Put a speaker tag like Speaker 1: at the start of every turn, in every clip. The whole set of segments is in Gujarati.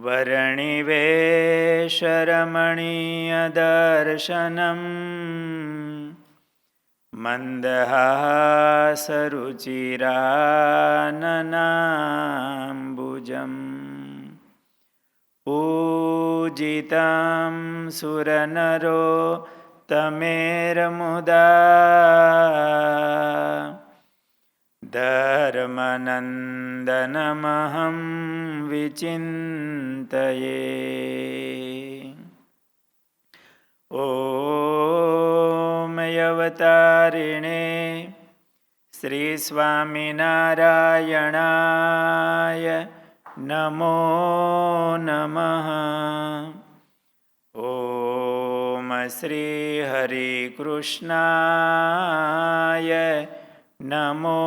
Speaker 1: वर्णिवेशरमणीयदर्शनम् मन्दहासरुचिराननाम्बुजम् पूजितं सुरनरोत्तमेर्मुदा धर्मनन्दनमहं विचिन्तये। ॐ अवतारिणे श्रीस्वामिनारायणाय नमो नमः। ॐ श्रीहरिकृष्णाय नमो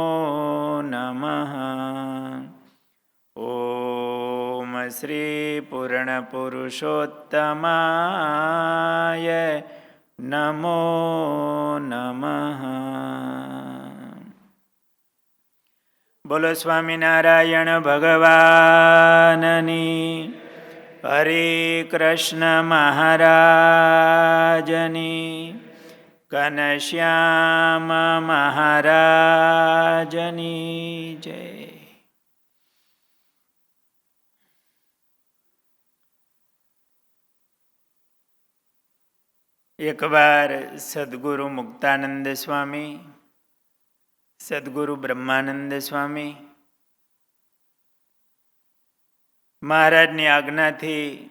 Speaker 1: नमः। ॐ श्रीपूर्णपुरुषोत्तमाय नमो नमः। बोलो स्वामिनारायण भगवाननी, हरे कृष्ण महाराजनी, घनश्याम महाराजनी जय। एक बार सद्गुरु मुक्तानंद स्वामी, सद्गुरु ब्रह्मानंद स्वामी મહારાજની આજ્ઞાથી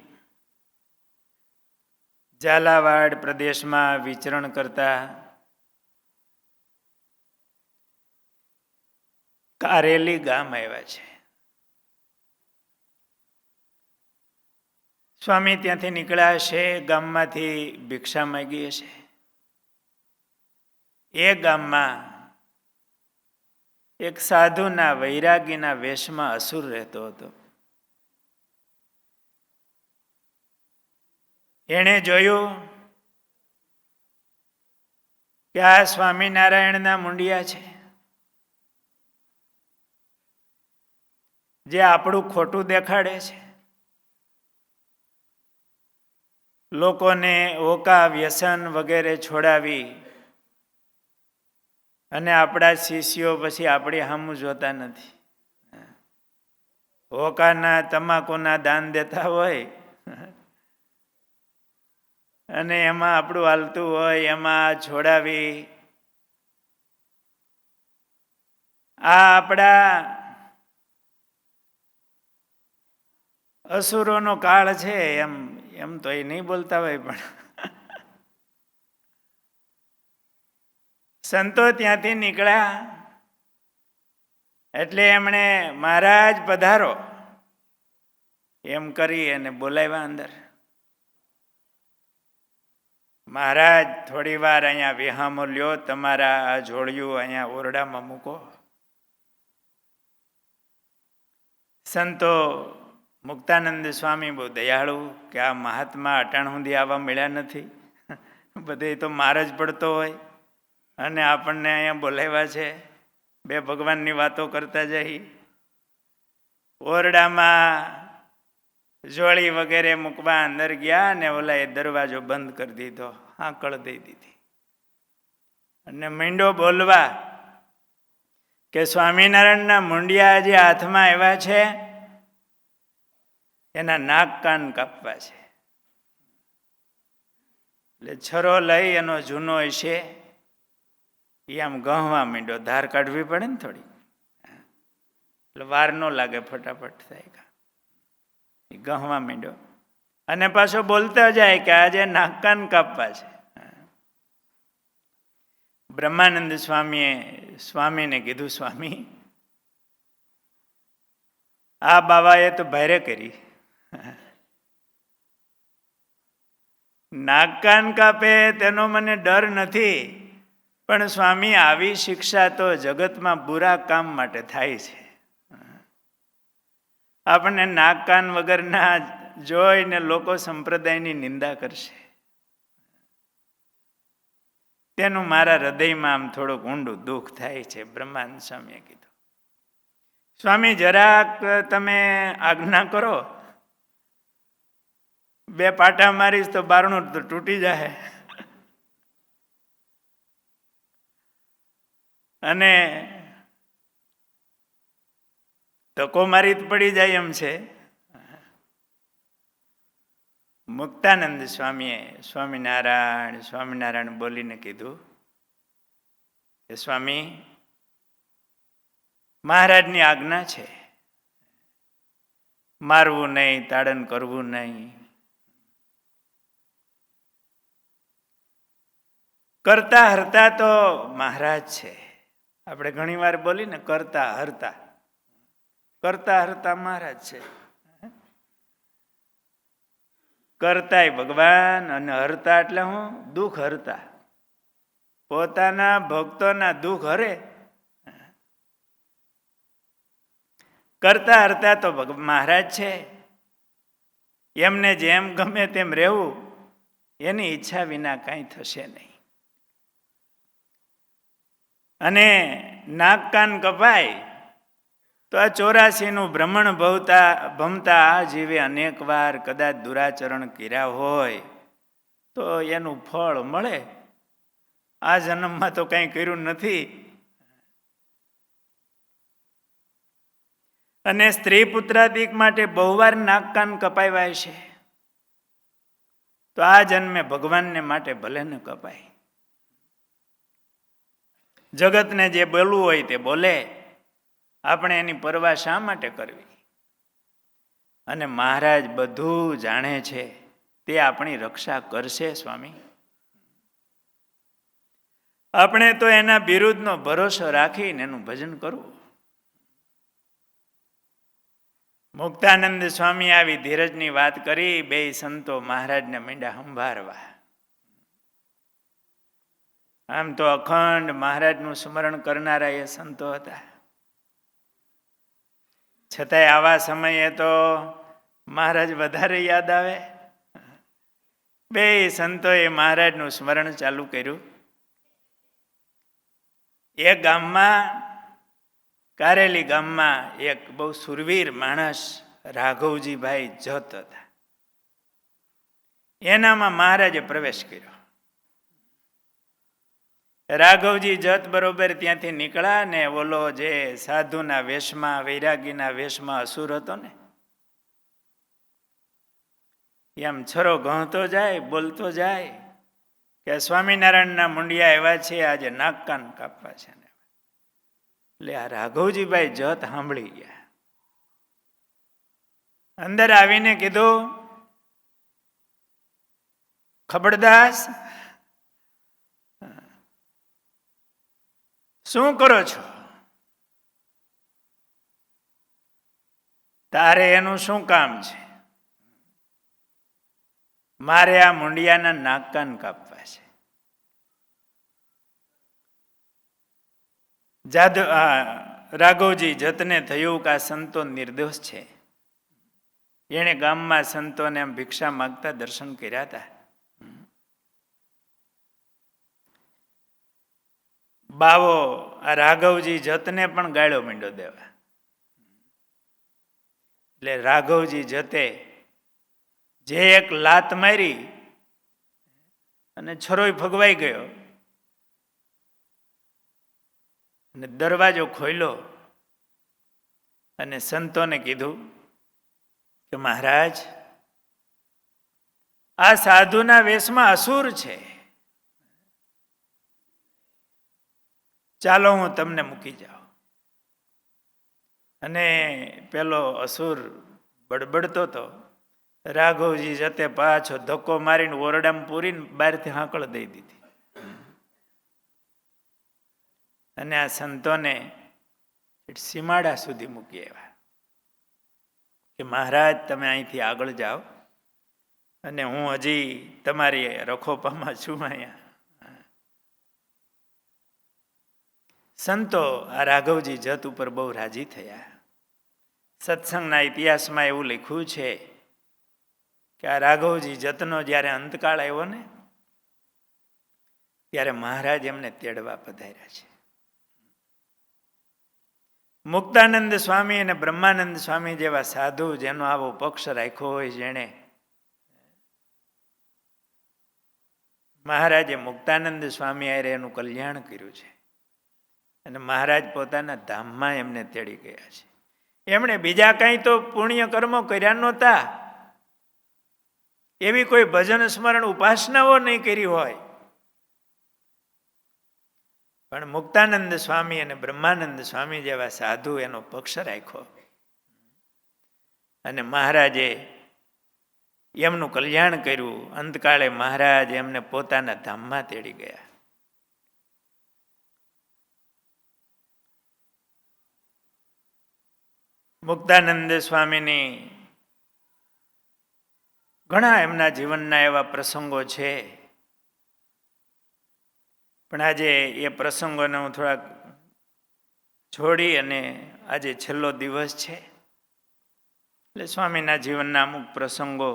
Speaker 1: ઝાલાવાડ પ્રદેશમાં વિચરણ કરતા કારેલી ગામ આવ્યા છે. સ્વામી ત્યાંથી નીકળ્યા હશે, ગામમાંથી ભિક્ષા માંગી હશે. એ ગામમાં એક સાધુના વૈરાગીના વેશમાં અસુર રહેતો હતો. એણે જોયું કે આ સ્વામિનારાયણના મુંડિયા છે, જે આપણું ખોટું દેખાડે છે, લોકોને ઓકા વ્યસન વગેરે છોડાવી અને આપણા શિષ્યો પછી આપણી સામું જોતા નથી. હોકાના તમાકુના દાન દેતા હોય અને એમાં આપણું હાલતું હોય, એમાં છોડાવી આ આપણા અસુરોનો કાળ છે એમ તો એ નહીં બોલતા હોય, પણ સંતો ત્યાંથી નીકળ્યા એટલે એમણે મહારાજ પધારો એમ કરી અને બોલાવ્યા અંદર. મહારાજ થોડી વાર અહીંયા વિહામો લ્યો, તમારા આ જોડિયું અહીંયા ઓરડામાં મૂકો. સંતો મુક્તાનંદ સ્વામી બહુ દયાળુ કે આ મહાત્મા અટાણ સુધી આવવા મળ્યા નથી, બધે તો માર જ પડતો હોય અને આપણને અહીંયા બોલાવ્યા છે. બે ભગવાનની વાતો કરતા જઈ ઓરડામાં જોડી વગેરે મૂકવા અંદર ગયા ને ઓલા એ દરવાજો બંધ કરી દીધો, હાંકળ દઈ દીધી અને મીંડો બોલવા કે સ્વામિનારાયણના મુંડિયા જે હાથમાં આવ્યા છે એના નાક કાન કાપવા છે. એટલે છરો લઈ એનો જૂનો હશે એ આમ ગહવા માંડ્યો. ધાર કાઢવી પડે ને થોડી, એટલે વાર ન લાગે, ફટાફટ થાય. ગહવા માંડ્યો અને પાછો બોલતા જાય કે આજે નાક કાન કાપવા છે. બ્રહ્માનંદ સ્વામીને કીધું, સ્વામી આ બાવાએ તો ભારે કરી, નાક કાન કાપે તેનો મને ડર નથી, પણ સ્વામી આવી શિક્ષા તો જગતમાં બુરા કામ માટે થાય છે. આપણને નાક કાન વગરના જોઈને લોકો સંપ્રદાયની નિંદા કરશે. તેનું મારા હૃદયમાં આમ થોડુંક ઊંડું દુઃખ થાય છે. બ્રહ્માનંદ સ્વામીએ કીધું, સ્વામી જરાક તમે આજ્ઞા કરો, બે પાટા મારીશ તો બારણું તો તૂટી જાય. અને ધક્કો મારી પડી જાય એમ છે. મુક્તાનંદ સ્વામીએ સ્વામિનારાયણ સ્વામિનારાયણ બોલીને કીધું કે સ્વામી, મહારાજની આજ્ઞા છે, મારવું નહીં, તાડન કરવું નહીં. કરતા હરતા તો મહારાજ છે. આપણે ઘણી વાર બોલી ને કરતા હરતા, કરતા હરતા મહારાજ છે. કરતાય ભગવાન અને હરતા એટલે હું? દુઃખ હરતા. પોતાના ભક્તોના દુઃખ હરે. કરતા હરતા તો મહારાજ છે. એમને જેમ ગમે તેમ રહેવું, એની ઈચ્છા વિના કાંઈ થશે નહીં. અને નાક કાન કપાય તો આ 84નું ભ્રમણ ભમતા આ જીવે અનેક વાર કદાચ દુરાચરણ કર્યા હોય તો એનું ફળ મળે. આ જન્મમાં તો કંઈ કર્યું નથી. અને સ્ત્રી પુત્રાદિક માટે બહુ વાર નાક કાન કપાવ્યા છે, તો આ જન્મે ભગવાનને માટે ભલે ન કપાય. જગતને જે બોલવું હોય તે બોલે, આપણે એની પરવા શા માટે કરવી? અને મહારાજ બધું જાણે છે, તે આપણી રક્ષા કરશે સ્વામી. આપણે તો એના વિરુદ્ધનો ભરોસો રાખીને એનું ભજન કરવું. મુક્તાનંદ સ્વામી આવી ધીરજની વાત કરી. બે સંતો મહારાજને માંડ્યા સંભાળવા. આમ તો અખંડ મહારાજનું સ્મરણ કરનારા એ સંતો હતા, છતાંય આવા સમયે તો મહારાજ વધારે યાદ આવે. બે સંતોએ મહારાજનું સ્મરણ ચાલુ કર્યું. એક ગામમાં, કારેલી ગામમાં, એક બહુ સુરવીર માણસ રાઘવજીભાઈ જત હતા. એનામાં મહારાજે પ્રવેશ કર્યો. રાઘવજી જત બરોબર ત્યાંથી નીકળ્યા ને ઓલો જે સાધુના વેશમાં, વૈરાગીના વેશમાં અસુર હતો ને, એમ છરો ગણતો જાય, બોલતો જાય કે સ્વામિનારાયણના મુંડિયા એવા છે, આજે નાક કાન કાપવા છે. એટલે આ રાઘવજીભાઈ જત સાંભળી ગયા. અંદર આવીને કીધું, ખબરદાસ, શું કરો છો? તારે એનું શું કામ છે? મારે આ મુંડિયાના નાક કાન કાપવા છે. રાઘવજી જતને થયું કે આ સંતો નિર્દોષ છે. એણે ગામમાં સંતોને આમ ભિક્ષા માંગતા દર્શન કર્યા હતા. બાવો આ રાઘવજી જતને પણ ગાળો માંડ્યો દેવા. એટલે રાઘવજી જતે જે એક લાત મારી અને છરોય ભગવાઈ ગયો અને દરવાજો ખોલ્યો અને સંતોને કીધું કે મહારાજ, આ સાધુના વેશમાં અસુર છે, ચાલો હું તમને મૂકી જાઉં. અને પેલો અસુર બડબડતો હતો. રાઘવજી જતે પાછો ધક્કો મારીને ઓરડામાં પૂરીને બહારથી હાંકળ દઈ દીધી. અને આ સંતોને સીમાડા સુધી મૂકી આવ્યા કે મહારાજ, તમે અહીંથી આગળ જાઓ અને હું હજી તમારી રખોપામાં છું અહીંયા. સંતો આ રાઘવજી જત ઉપર બહુ રાજી થયા. સત્સંગના ઇતિહાસમાં એવું લખ્યું છે કે આ રાઘવજી જતનો જ્યારે અંતકાળ આવ્યો ને, ત્યારે મહારાજ એમને તેડવા પધાર્યા છે. મુક્તાનંદ સ્વામી અને બ્રહ્માનંદ સ્વામી જેવા સાધુ, જેનો આવો પક્ષ રાખ્યો હોય, જેણે મહારાજે મુક્તાનંદ સ્વામી હારે એનું કલ્યાણ કર્યું છે અને મહારાજ પોતાના ધામમાં એમને તેડી ગયા છે. એમણે બીજા કંઈ તો પુણ્ય કર્મો કર્યા નહોતા, એવી કોઈ ભજન સ્મરણ ઉપાસનાઓ નહીં કરી હોય, પણ મુક્તાનંદ સ્વામી અને બ્રહ્માનંદ સ્વામી જેવા સાધુ એનો પક્ષ રાખ્યો અને મહારાજે એમનું કલ્યાણ કર્યું. અંતકાળે મહારાજ એમને પોતાના ધામમાં તેડી ગયા. મુક્તાનંદ સ્વામીની ઘણા એમના જીવનના એવા પ્રસંગો છે, પણ આજે એ પ્રસંગોને હું થોડાક છોડી અને આજે છેલ્લો દિવસ છે એટલે સ્વામીના જીવનના અમુક પ્રસંગો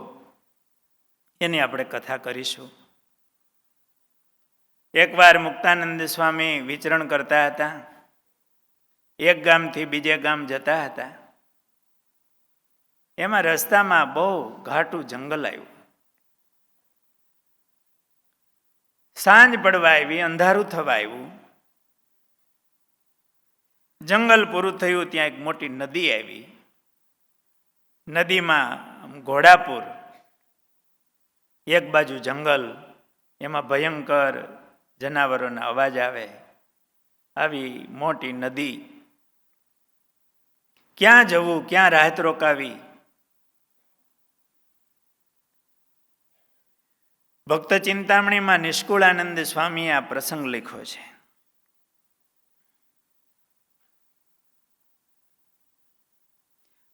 Speaker 1: એની આપણે કથા કરીશું. એકવાર મુક્તાનંદ સ્વામી વિચરણ કરતા હતા, એક ગામથી બીજે ગામ જતા હતા. એમાં રસ્તામાં બહુ ઘાટું જંગલ આવ્યું. સાંજ પડવા આવી, અંધારું થવા આવ્યું. જંગલ પૂરું થયું, ત્યાં એક મોટી નદી આવી. નદીમાં ઘોડાપુર, એક બાજુ જંગલ, એમાં ભયંકર જનાવરોના અવાજ આવે, આવી મોટી નદી. ક્યાં જવું, ક્યાં રાહત રોકાવી? ભક્ત ચિંતામણીમાં નિષ્કુળાનંદ સ્વામીએ આ પ્રસંગ લખ્યો છે.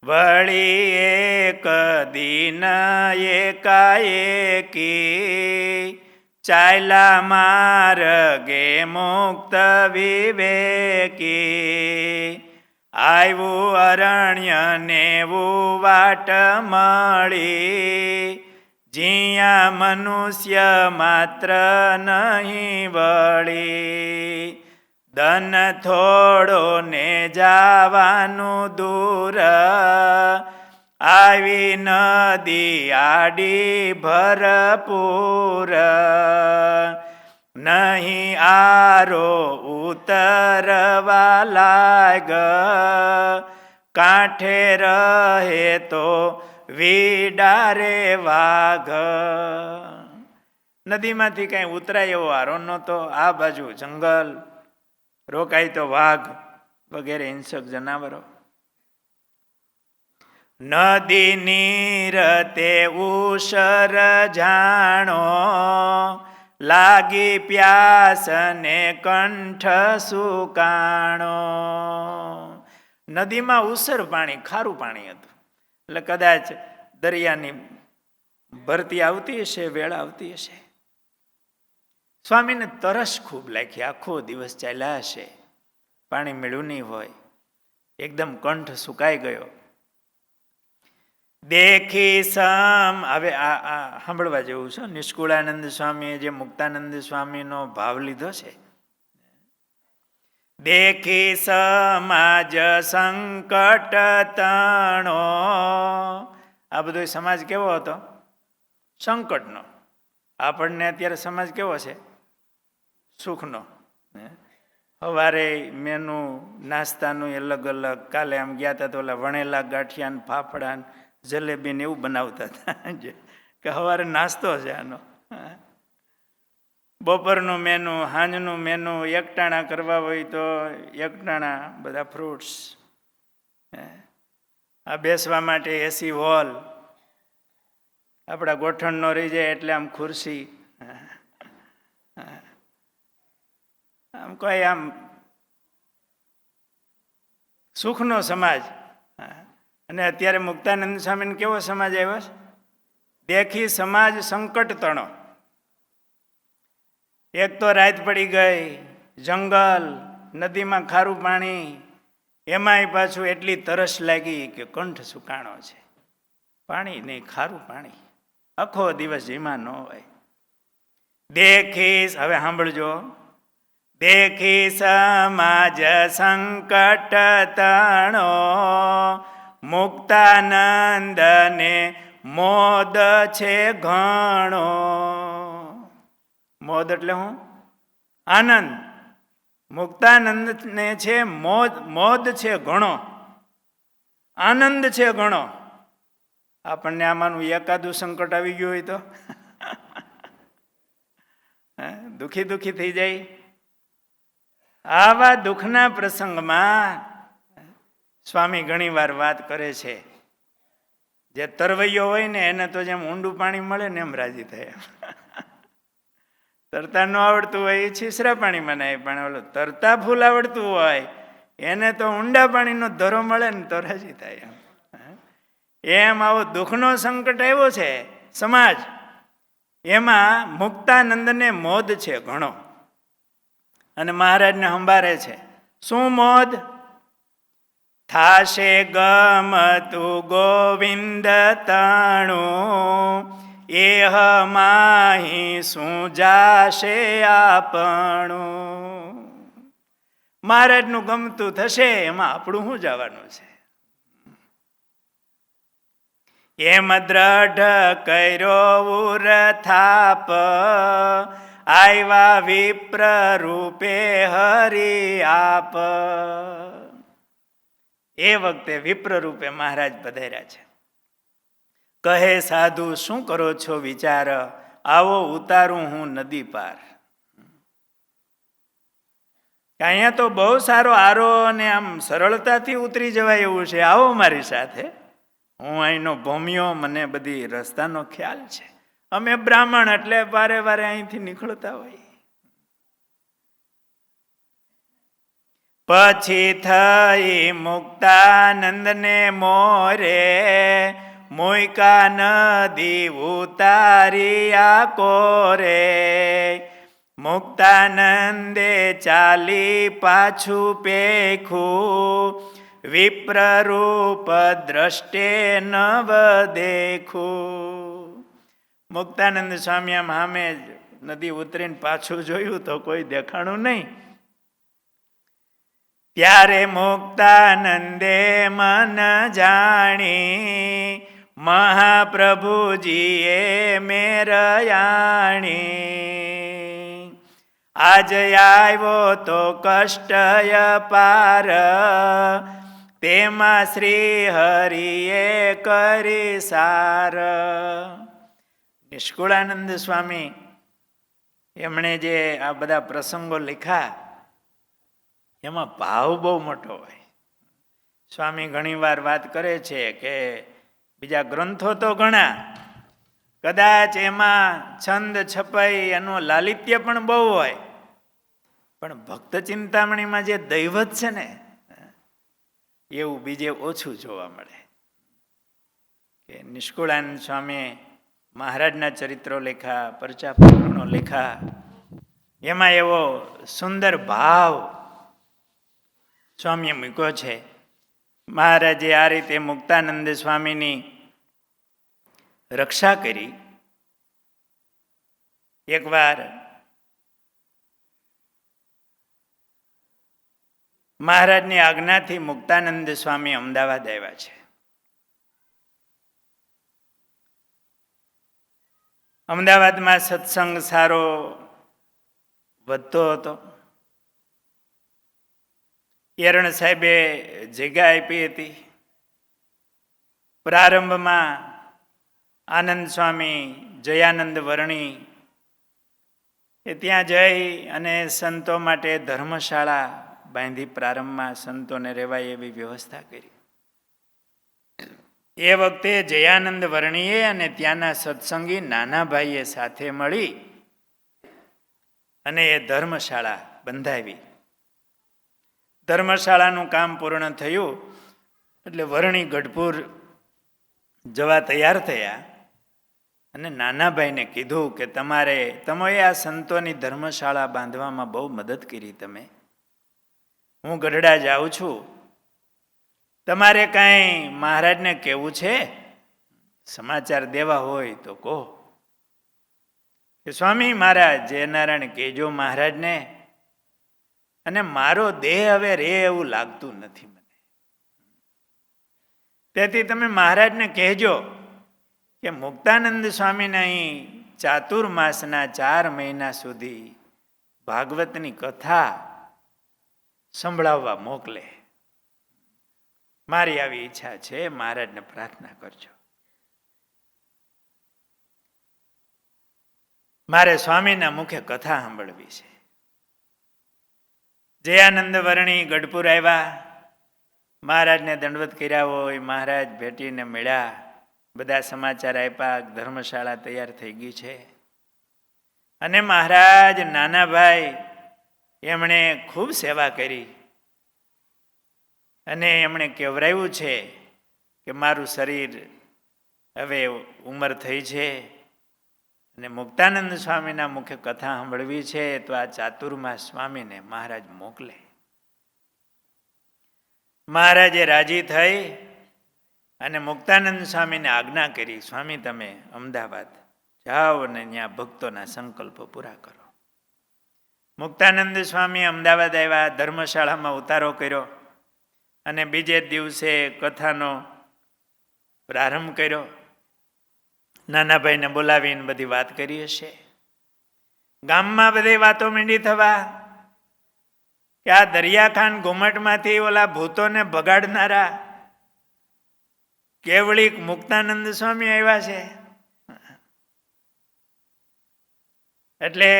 Speaker 1: વળી એક દિન એકાએકી ચાલ્યા માર્ગે મુક્ત વિવેકી, આવ્યું અરણ્ય નેવું વાટ મળી, જ્યાં મનુષ્ય માત્ર નહીં વળી, ધન થોડો ને જાવાનું દૂર, આવી નદી આડી ભરપૂર, નહીં આરો ઉતરવા લાગ, કાંઠે રહે તો વીડારે વાઘ. નદીમાંથી કઈ ઉતરાય એવો આરો નહોતો. આ બાજુ જંગલ, રોકાય તો વાઘ વગેરે હિંસક જનાવરો. નદી નીર તે ઉસર જાણો, લાગી પ્યાસ ને કંઠ સુકાણો. નદીમાં ઉસર પાણી, ખારું પાણી હતું, એટલે કદાચ દરિયાની ભરતી આવતી હશે, વેળ આવતી હશે. સ્વામીને તરસ ખૂબ લાગી, આખો દિવસ ચાલ્યા હશે, પાણી મળ્યું નહીં હોય, એકદમ કંઠ સુકાઈ ગયો. દેખી સમ, હવે આ સાંભળવા જેવું છે. નિષ્કુળાનંદ સ્વામીએ જે મુક્તાનંદ સ્વામીનો ભાવ લીધો છે. દેખી સમાજ સંકટ તણો, આ બધો સમાજ કેવો હતો? સંકટનો. આપણને અત્યારે સમાજ કેવો છે? સુખનો. સવારે મેનુ નાસ્તાનું અલગ અલગ, કાલે આમ ગયા હતા તો ઓલા વણેલા ગાંઠિયા ને ફાફડા જલેબી ને એવું બનાવતા હતા કે સવારે નાસ્તો છે આનો. બપોરનું મેનુ, સાંજનું મેનુ, એકટાણા કરવા હોય તો એકટાણા, બધા ફ્રૂટ્સ. આ બેસવા માટે એસી હોલ, આપણા ગોઠણ નો રહી જાય એટલે આમ ખુરશી, આમ કોઈ આમ સુખનો સમાજ. અને અત્યારે મુક્તાનંદ સ્વામીને કેવો સમાજ આવ્યો છે? દેખી સમાજ સંકટ તણો. એક તો રાત પડી ગઈ, જંગલ, નદીમાં ખારું પાણી, એમાંય પાછું એટલી તરસ લાગી કે કંઠ સુકાણો છે. પાણી નહીં, ખારું પાણી, આખો દિવસ જીમાં ન હોય. દેખી, હવે સાંભળજો, દેખી સમાજ સંકટ તણો, મુક્તાનંદ ને મોદ છે ઘણો. મોદ એટલે હું? આનંદ. મુક્તાનંદને છે મોદ છે ઘણો, આનંદ છે ઘણો. આપણને આમાંનું એકાદું સંકટ આવી ગયું હોય તો દુખી દુખી થઈ જાય. આવા દુઃખના પ્રસંગમાં સ્વામી ઘણી વાર વાત કરે છે, જે તરવૈયો હોય ને એને તો જેમ ઊંડું પાણી મળે ને એમ રાજી થાય. તરતા ન આવડતું હોય એ છીસરા પાણીમાં નાય, પણ ઓલો તરતા ફૂલ આવડતું હોય એને તો ઊંડા પાણીનો ધરો મળે ને તો રાજી થાય. એમ આવો દુઃખનો સંકટ આવ્યો છે સમાજ, એમાં મુક્તાનંદને મોદ છે ઘણો. અને મહારાજને સંભારે છે. શું મોદ? થાશે ગમતું ગોવિંદ તાણું, એહ માહી શું જાશે આપણું. મહારાજનું ગમતું થશે, એમાં આપણું શું જવાનું છે? એમ દ્રઢ કર્યો ઉરથાપ, આવ્યા વિપ્ર રૂપે હરિ આપ. એ વખતે વિપ્ર રૂપે મહારાજ પધાર્યા છે. કહે સાધુ શું કરો છો વિચાર, આવો ઉતારું હું નદી પાર. અહીંયા તો બહુ સારો આરો અને આમ સરળતાથી ઉતરી જવાય એવું છે, આવો મારી સાથે. હું અહીંનો ભોમિયો, મને બધી રસ્તાનો ખ્યાલ છે. અમે બ્રાહ્મણ એટલે વારે વારે અહીંથી નીકળતા હોય. પછી થઈ મુક્તાનંદને મોરે, મોયકા નદી ઉતારિયા કોરે. મુક્તાનંદે ચાલી પાછું પેખું, વિપ્ર રૂપ દ્રષ્ટે નવ દેખું. મુક્તાનંદ સ્વામી આમ સામે નદી ઉતરીને પાછું જોયું તો કોઈ દેખાણું નહીં. ત્યારે મુક્તાનંદે મન જાણી, મહાપ્રભુજીએ મેરયાણી. આજ આવ્યો તો કષ્ટય પાર, તેમાં શ્રી હરિએ કરી સાર. નિષ્કુળાનંદ સ્વામી એમણે જે આ બધા પ્રસંગો લખ્યા એમાં ભાવ બહુ મોટો હોય. સ્વામી ઘણીવાર વાત કરે છે કે બીજા ગ્રંથો તો ઘણા, કદાચ એમાં છંદ છપાઈ એનું લાલિત્ય પણ બહુ હોય, પણ ભક્ત ચિંતામણીમાં જે દૈવત છે ને એવું બીજે ઓછું જોવા મળે. કે નિષ્કુળાનંદ સ્વામી મહારાજના ચરિત્રો લેખા, પરચા પ્રકરણો લેખા, એમાં એવો સુંદર ભાવ સ્વામીએ મૂક્યો છે. મહારાજે આ રીતે મુક્તાનંદ સ્વામીની રક્ષા કરી. એકવાર મહારાજની આજ્ઞાથી મુક્તાનંદ સ્વામી અમદાવાદ આવ્યા છે. અમદાવાદમાં સત્સંગ સારો વધતો હતો. એરણ સાહેબે જગ્યા આપી હતી. પ્રારંભમાં આનંદ સ્વામી, જયાનંદ વર્ણી એ ત્યાં જઈ અને સંતો માટે ધર્મશાળા બાંધી પ્રારંભમાં સંતોને રહેવાય એવી વ્યવસ્થા કરી. એ વખતે જયાનંદ વર્ણીએ અને ત્યાંના સત્સંગી નાના ભાઈએ સાથે મળી અને એ ધર્મશાળા બંધાવી. ધર્મશાળાનું કામ પૂર્ણ થયું એટલે વર્ણી ગઢપુર જવા તૈયાર થયા અને નાના ભાઈને કીધું કે તમે આ સંતોની ધર્મશાળા બાંધવામાં બહુ મદદ કરી. હું ગઢડા જાઉં છું, તમારે કાંઈ મહારાજને કહેવું છે, સમાચાર દેવા હોય તો કહો. કે સ્વામી મહારાજ જય નારાયણ કહેજો મહારાજને, અને મારો દેહ હવે રે એવું લાગતું નથી મને, તેથી તમે મહારાજને કહેજો કે મુક્તાનંદ સ્વામીને અહીં ચાતુર્માસના 4 મહિના સુધી ભાગવતની કથા સંભળાવવા મોકલે. મારી આવી ઈચ્છા છે, મહારાજને પ્રાર્થના કરજો. મારે સ્વામીના મુખે કથા સાંભળવી છે. જયાનંદ વર્ણી ગઢપુર આવ્યા, મહારાજને દંડવત કર્યા હોય, મહારાજ ભેટીને મળ્યા, બધા સમાચાર આપ્યા, ધર્મશાળા તૈયાર થઈ ગઈ છે. અને મહારાજ નાનાભાઈ એમણે ખૂબ સેવા કરી અને એમણે કહેવરાયું છે કે મારું શરીર હવે ઉંમર થઈ છે અને મુક્તાનંદ સ્વામીના મુખે કથા સાંભળવી છે, તો આ ચાતુર્માસ સ્વામીને મહારાજ મોકલે. મહારાજે રાજી થઈ અને મુક્તાનંદ સ્વામીને આજ્ઞા કરી, સ્વામી તમે અમદાવાદ જાઓ અને ત્યાં ભક્તોના સંકલ્પો પૂરા કરો. મુક્તાનંદ સ્વામી અમદાવાદ આવ્યા, ધર્મશાળામાં ઉતારો કર્યો અને બીજે દિવસે કથાનો પ્રારંભ કર્યો. નાનાભાઈને બોલાવીને બધી વાત કરી હશે. ગામમાં બધી વાતો માંડી થવા કે આ દરિયાખાન ઘુમટમાંથી ઓલા ભૂતોને ભગાડનારા કેવળિક મુક્તાનંદ સ્વામી આવ્યા છે. એટલે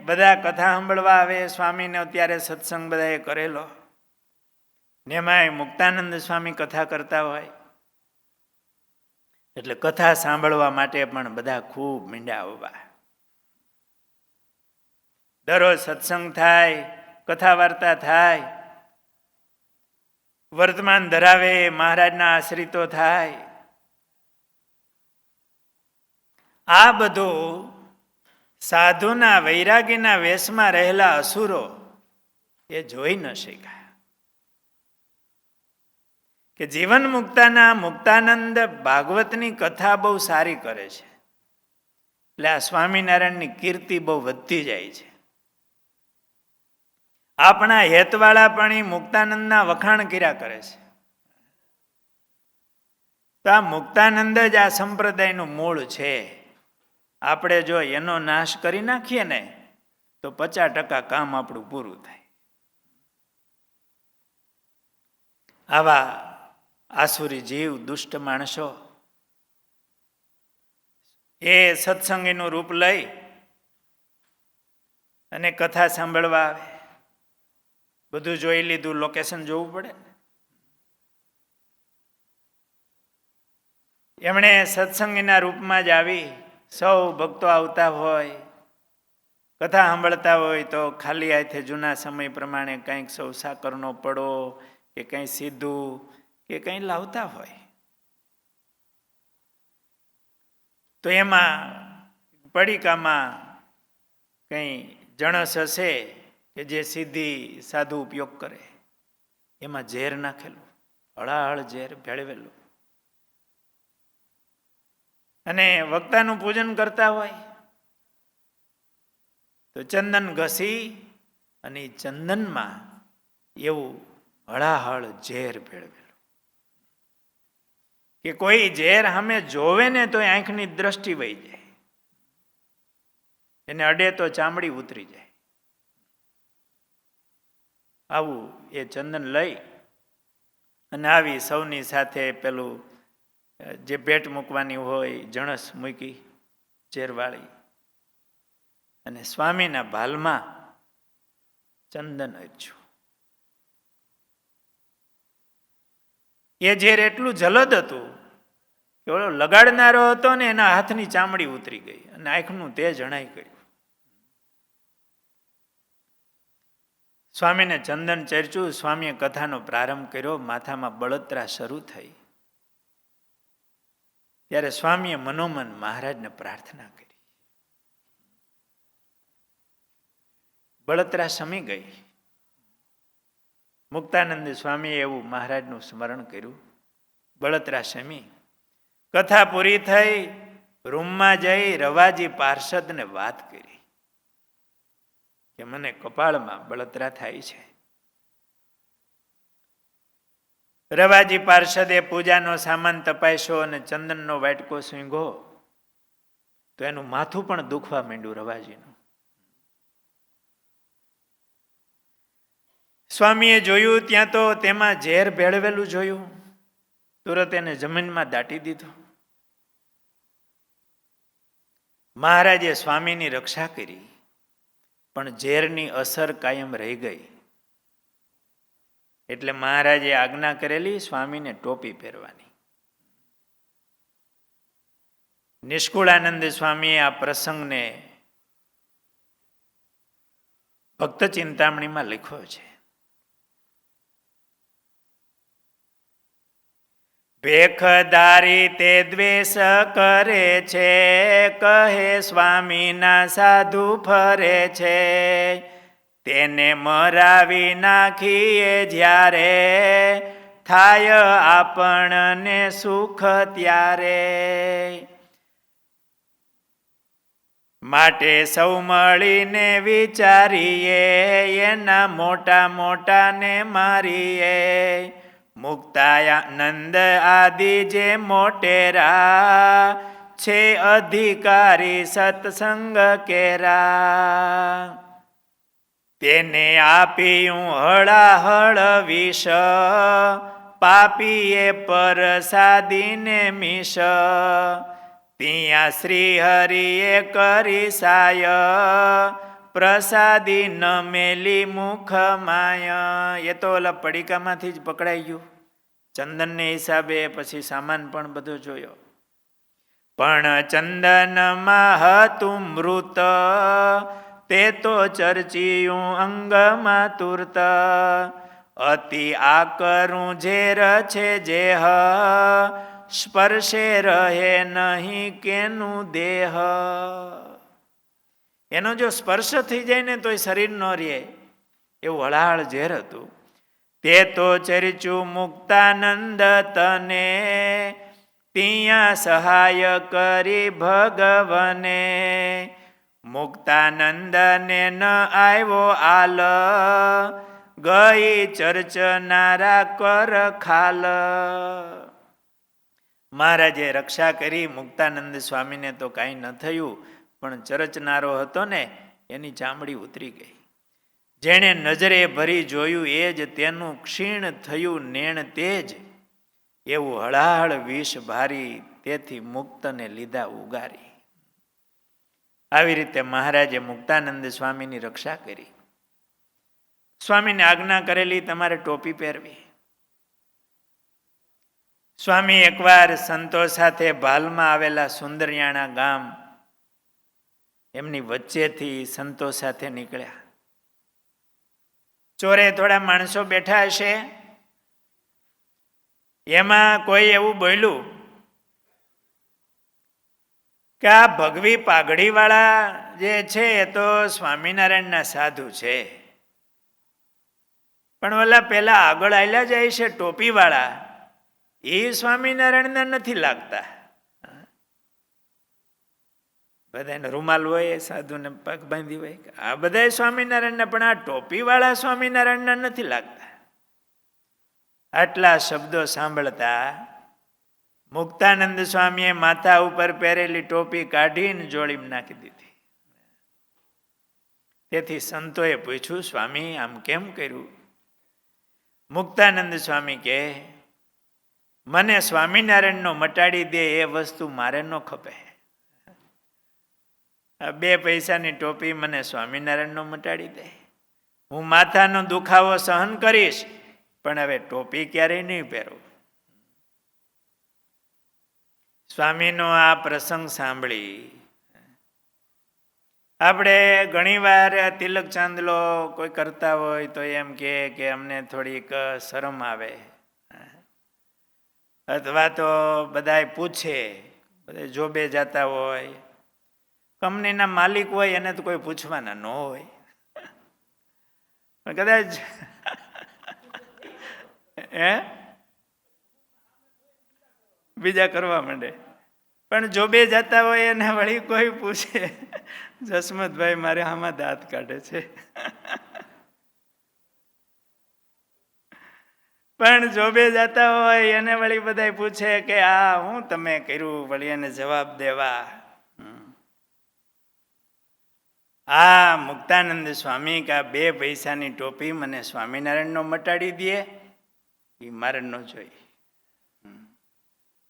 Speaker 1: બધા કથા સાંભળવા આવે. સ્વામીને અત્યારે સત્સંગ બધાએ કરેલો, ને એમાંય મુક્તાનંદ સ્વામી કથા કરતા હોય એટલે કથા સાંભળવા માટે પણ બધા ખૂબ મીંડા આવવા. દરરોજ સત્સંગ થાય, કથા વાર્તા થાય, વર્તમાન ધરાવે, મહારાજના આશ્રિતો થાય. આ બધું સાધુના વૈરાગીના વેશમાં રહેલા અસુરો એ જોઈ ન શક્યા કે જીવન મુક્તાના મુક્તાનંદ ભાગવતની કથા બહુ સારી કરે છે, એટલે આ સ્વામિનારાયણની કીર્તિ બહુ વધતી જાય છે. આપણા હેતવાળા પણ મુક્તાનંદના વખાણ કર્યા કરે છે. તો આ મુક્તાનંદ જ આ સંપ્રદાયનું મૂળ છે. આપણે જો એનો નાશ કરી નાખીએ ને તો 50% કામ આપણું પૂરું થાય. આવા આસુરી જીવ, દુષ્ટ માણસો એ સત્સંગીનું રૂપ લઈ અને કથા સાંભળવા આવે. બધું જોઈ લીધું, લોકેશન જોવું પડે. એમણે સત્સંગીના રૂપમાં જ આવી, સૌ ભક્તો આવતા હોય, કથા સાંભળતા હોય તો ખાલી હાથે જૂના સમય પ્રમાણે કંઈક સૌ સાકરનો પડો કે કંઈ સીધું કે કંઈ લાવતા હોય. તો એમાં પડીકામાં કંઈ જણસ હશે કે જે સીધી સાધુ ઉપયોગ કરે, એમાં ઝેર નાખેલું, હળાહળ ઝેર ભેળવેલું. અને વક્તાનું પૂજન કરતા હોય તો ચંદન ઘસી અને ચંદનમાં એવું હળાહળ ઝેર ભેળવેલું કે કોઈ ઝેર સામે જોવે ને તો આંખની દ્રષ્ટિ વહી જાય, એને અડે તો ચામડી ઉતરી જાય. આવું એ ચંદન લઈ અને આવી સૌની સાથે પેલું જે ભેટ મૂકવાની હોય જણસ મૂકી ઝેરવાળી, અને સ્વામીના ભાલમાં ચંદન અર્ચ્યું. એ ઝેર એટલું જલદ હતું કે ઓલો લગાડનારો હતો ને એના હાથની ચામડી ઉતરી ગઈ અને આંખનું તેજ જણાઈ ગયું. સ્વામીને ચંદન ચર્ચ્યું. સ્વામીએ કથાનો પ્રારંભ કર્યો. માથામાં બળતરા શરૂ થઈ ત્યારે સ્વામીએ મનોમન મહારાજને પ્રાર્થના કરી. બળતરા શમી ગઈ. મુક્તાનંદ સ્વામીએ એવું મહારાજનું સ્મરણ કર્યું. બળતરા શમી. કથા પૂરી થઈ. રૂમમાં જઈ રવાજી પાર્ષદને વાત કરી કે મને કપાળમાં બળતરા થાય છે. રવાજી પાર્ષદે પૂજાનો સામાન તપાસ્યો અને ચંદનનો વાટકો સૂંઘો તો એનું માથું પણ દુખવા માંડ્યું રવાજીનું. સ્વામીએ જોયું ત્યાં તો તેમાં ઝેર ભેળવેલું જોયું. તુરત એને જમીનમાં દાટી દીધો. મહારાજે સ્વામીની રક્ષા કરી, પણ ઝેરની અસર કાયમ રહી ગઈ. એટલે મહારાજે આજ્ઞા કરેલી સ્વામીને ટોપી પહેરવાની. નિષ્કુળાનંદ સ્વામીએ આ પ્રસંગને ભક્ત ચિંતામણીમાં લખ્યો છે. ભેખધારી તે દ્વેષ કરે છે, કહે સ્વામીના સાધુ ફરે છે. તેને મરાવી નાખીએ જ્યારે, થાય આપણને સુખ ત્યારે. માટે સૌ મળીને વિચારીએ, એના મોટા મોટાને મારીએ. મુક્તાનંદ આદિ જે મોટેરા, છે અધિકારી સત્સંગ કેરા. તેને આપ્યું હળાહળ વિષ, પાપીએ પરસાદીને મિશ. ત્યાં શ્રી હરિએ કરી સાય, પ્રસાદી ન મેલી મુખ માય. એ તો ઓલા પડીકામાંથી જ પકડાઈ ગયું. ચંદનને હિસાબે પછી સામાન પણ બધો જોયો. પણ ચંદનમાં હતું મૃત, તે તો ચર્ચિયું અંગમાં તુરત. અતિ આકરું ઝેર છે જેહ, સ્પર્શે રહે નહીં કેનું દેહ. એનો જો સ્પર્શ થઈ જાય ને તોય શરીર ન રહે, એવું હળાહળ ઝેર હતું. તે તો ચર્ચ્યું મુક્તાનંદ તને, ત્યાં સહાય કરી ભગવને. મુક્તાનંદને ન આવ્યો આલ, ગઈ ચર્ચનારા કર ખાલ. મહારાજે રક્ષા કરી. મુક્તાનંદ સ્વામીને તો કાંઈ ન થયું, પણ ચરચનારો હતો ને એની ચામડી ઉતરી ગઈ. જેણે નજરે ભરી જોયું એ જ તેનું ક્ષીણ થયું નેણ તેજ. એવું હળાહળ વિષ ભારી, તેથી મુક્તને લીધા ઉગારી. આવી રીતે મહારાજે મુક્તાનંદ સ્વામીની રક્ષા કરી. સ્વામીને આજ્ઞા કરેલી તમારે ટોપી પહેરવી. સ્વામી એકવાર સંતો સાથે ભાલમાં આવેલા સુંદરિયાણા ગામ, એમની વચ્ચેથી સંતો સાથે નીકળ્યા. ચોરે થોડા માણસો બેઠા હશે, એમાં કોઈ એવું બોલ્યું કે આ ભગવી પાઘડી વાળા જે છે એ તો સ્વામિનારાયણના સાધુ છે, પણ ઓલા પેલા આગળ આવેલા જાય છે ટોપી વાળા, એ સ્વામિનારાયણના નથી લાગતા. બધાને રૂમાલ હોય, સાધુને પગ બાંધી હોય, આ બધા સ્વામિનારાયણના, પણ આ ટોપી વાળા સ્વામિનારાયણના નથી લાગતા. આટલા શબ્દો સાંભળતા મુક્તાનંદ સ્વામીએ માથા ઉપર પહેરેલી ટોપી કાઢીને જોડીમાં નાખી દીધી. તેથી સંતોએ પૂછ્યું, સ્વામી આમ કેમ કર્યું? મુક્તાનંદ સ્વામી કહે, મને સ્વામિનારાયણનો મટાડી દે એ વસ્તુ મારે ન ખપે. 2 પૈસાની ટોપી મને સ્વામિનારાયણનો મટાડી દે. હું માથાનો દુખાવો સહન કરીશ, પણ હવે ટોપી ક્યારેય નહીં પહેરું. સ્વામીનો આ પ્રસંગ સાંભળી આપણે ઘણીવાર તિલક ચાંદલો કોઈ કરતા હોય તો એમ કે અમને થોડીક શરમ આવે, અથવા તો બધાય પૂછે, બધા જોબે જતા હોય, કંપનીના માલિક હોય એને તો કોઈ પૂછવાના ન હોય, કદાચ બીજા કરવા માંડે. પણ જોબે જતા હોય એને વળી કોઈ પૂછે, જસમતભાઈ મારે આમાં દાંત કાઢે છે. પણ જોબે જતા હોય એને વળી બધા પૂછે કે આ હું તમે કર્યું, વળી એને જવાબ દેવા. આ મુક્તાનંદ સ્વામી કે આ 2 પૈસાની ટોપી મને સ્વામિનારાયણનો મટાડી દે એ મારે ન જોઈએ.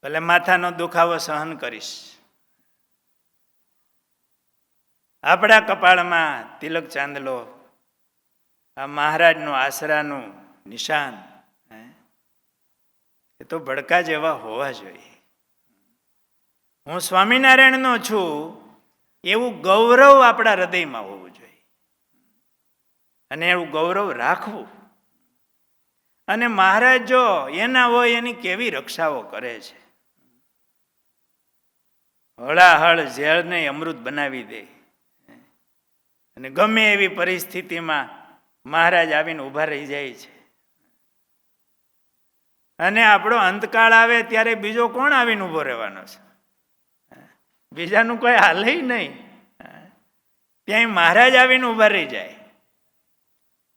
Speaker 1: ભલે માથાનો દુખાવો સહન કરીશ. આપણા કપાળમાં તિલક ચાંદલો, આ મહારાજનું આશરાનું નિશાન, એ તો ભડકા જેવા હોવા જોઈએ. હું સ્વામિનારાયણનો છું એવું ગૌરવ આપણા હૃદયમાં હોવું જોઈએ અને એવું ગૌરવ રાખવું. અને મહારાજ જો એના હોય એની કેવી રક્ષાઓ કરે છે. હળાહળ ઝેરને અમૃત બનાવી દે અને ગમે એવી પરિસ્થિતિમાં મહારાજ આવીને ઊભા રહી જાય છે. અને આપણો અંતકાળ આવે ત્યારે બીજો કોણ આવીને ઊભો રહેવાનો છે? બીજાનું કોઈ હાલે નહીં. ત્યાં મહારાજ આવીને ઊભા રહી જાય.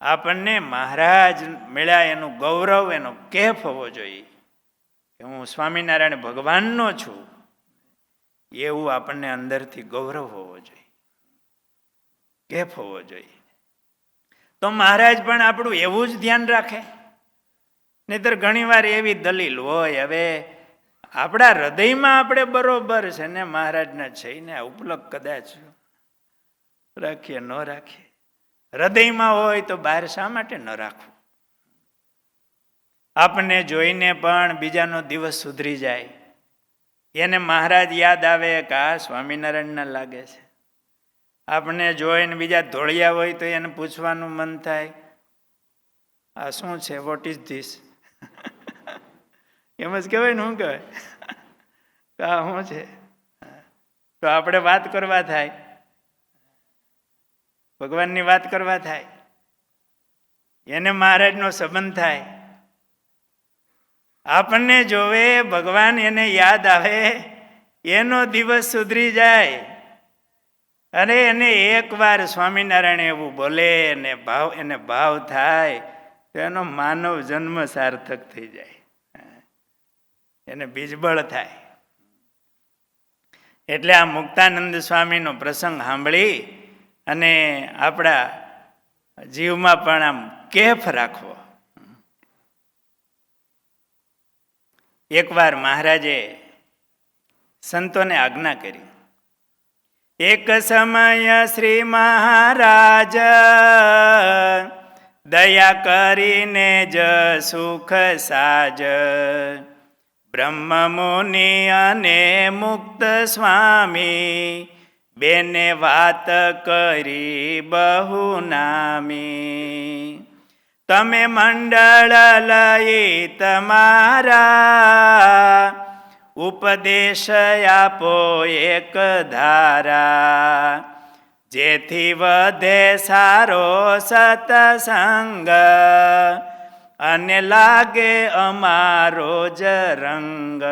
Speaker 1: આપણને મહારાજ મળ્યા એનું ગૌરવ, એનો કેફ હોવો જોઈએ કે હું સ્વામિનારાયણ ભગવાનનો છું, એવું આપણને અંદરથી ગૌરવ હોવો જોઈએ, કેફ હોવો જોઈએ. તો મહારાજ પણ આપણું એવું જ ધ્યાન રાખે. નહીતર ઘણીવાર એવી દલીલ હોય, હવે આપણા હૃદયમાં આપણે બરોબર છે ને મહારાજના છે ને ઉપલક કદાચ રાખીએ ન રાખીએ. હૃદયમાં હોય તો બહાર શા માટે ન રાખવું? આપણને જોઈને પણ બીજાનો દિવસ સુધરી જાય, એને મહારાજ યાદ આવે કે આ સ્વામિનારાયણના લાગે છે. આપણને જોઈને બીજા ધોળિયા હોય તો એને પૂછવાનું મન થાય, આ શું છે? What is this? એમ જ કહેવાય ને, શું કહેવાય? આ શું છે? તો આપણે વાત કરવા થાય, ભગવાનની વાત કરવા થાય, એને મહારાજનો સંબંધ થાય. આપણને જોવે, ભગવાન એને યાદ આવે, એનો દિવસ સુધરી જાય. અને એને એકવાર સ્વામિનારાયણ એવું બોલે અને એને ભાવ થાય તો એનો માનવ જન્મ સાર્થક થઈ જાય, એને બીજબળ થાય. એટલે આ મુક્તાનંદ સ્વામીનો પ્રસંગ સાંભળી અને આપણા જીવમાં પણ આમ કેફ રાખવો. એકવાર મહારાજે સંતોને આજ્ઞા કરી. એક સમય શ્રી મહારાજ દયા કરીને જ સુખ સાજ બ્રહ્મ મુનિ અને મુક્ત સ્વામી બેને વાત કરી બહુ નામી. તમે મંડળ લઈ તમારા ઉપદેશ આપો એક ધારા જેથી વધે સારો સતસંગ અને લાગે અમારો જ રંગ.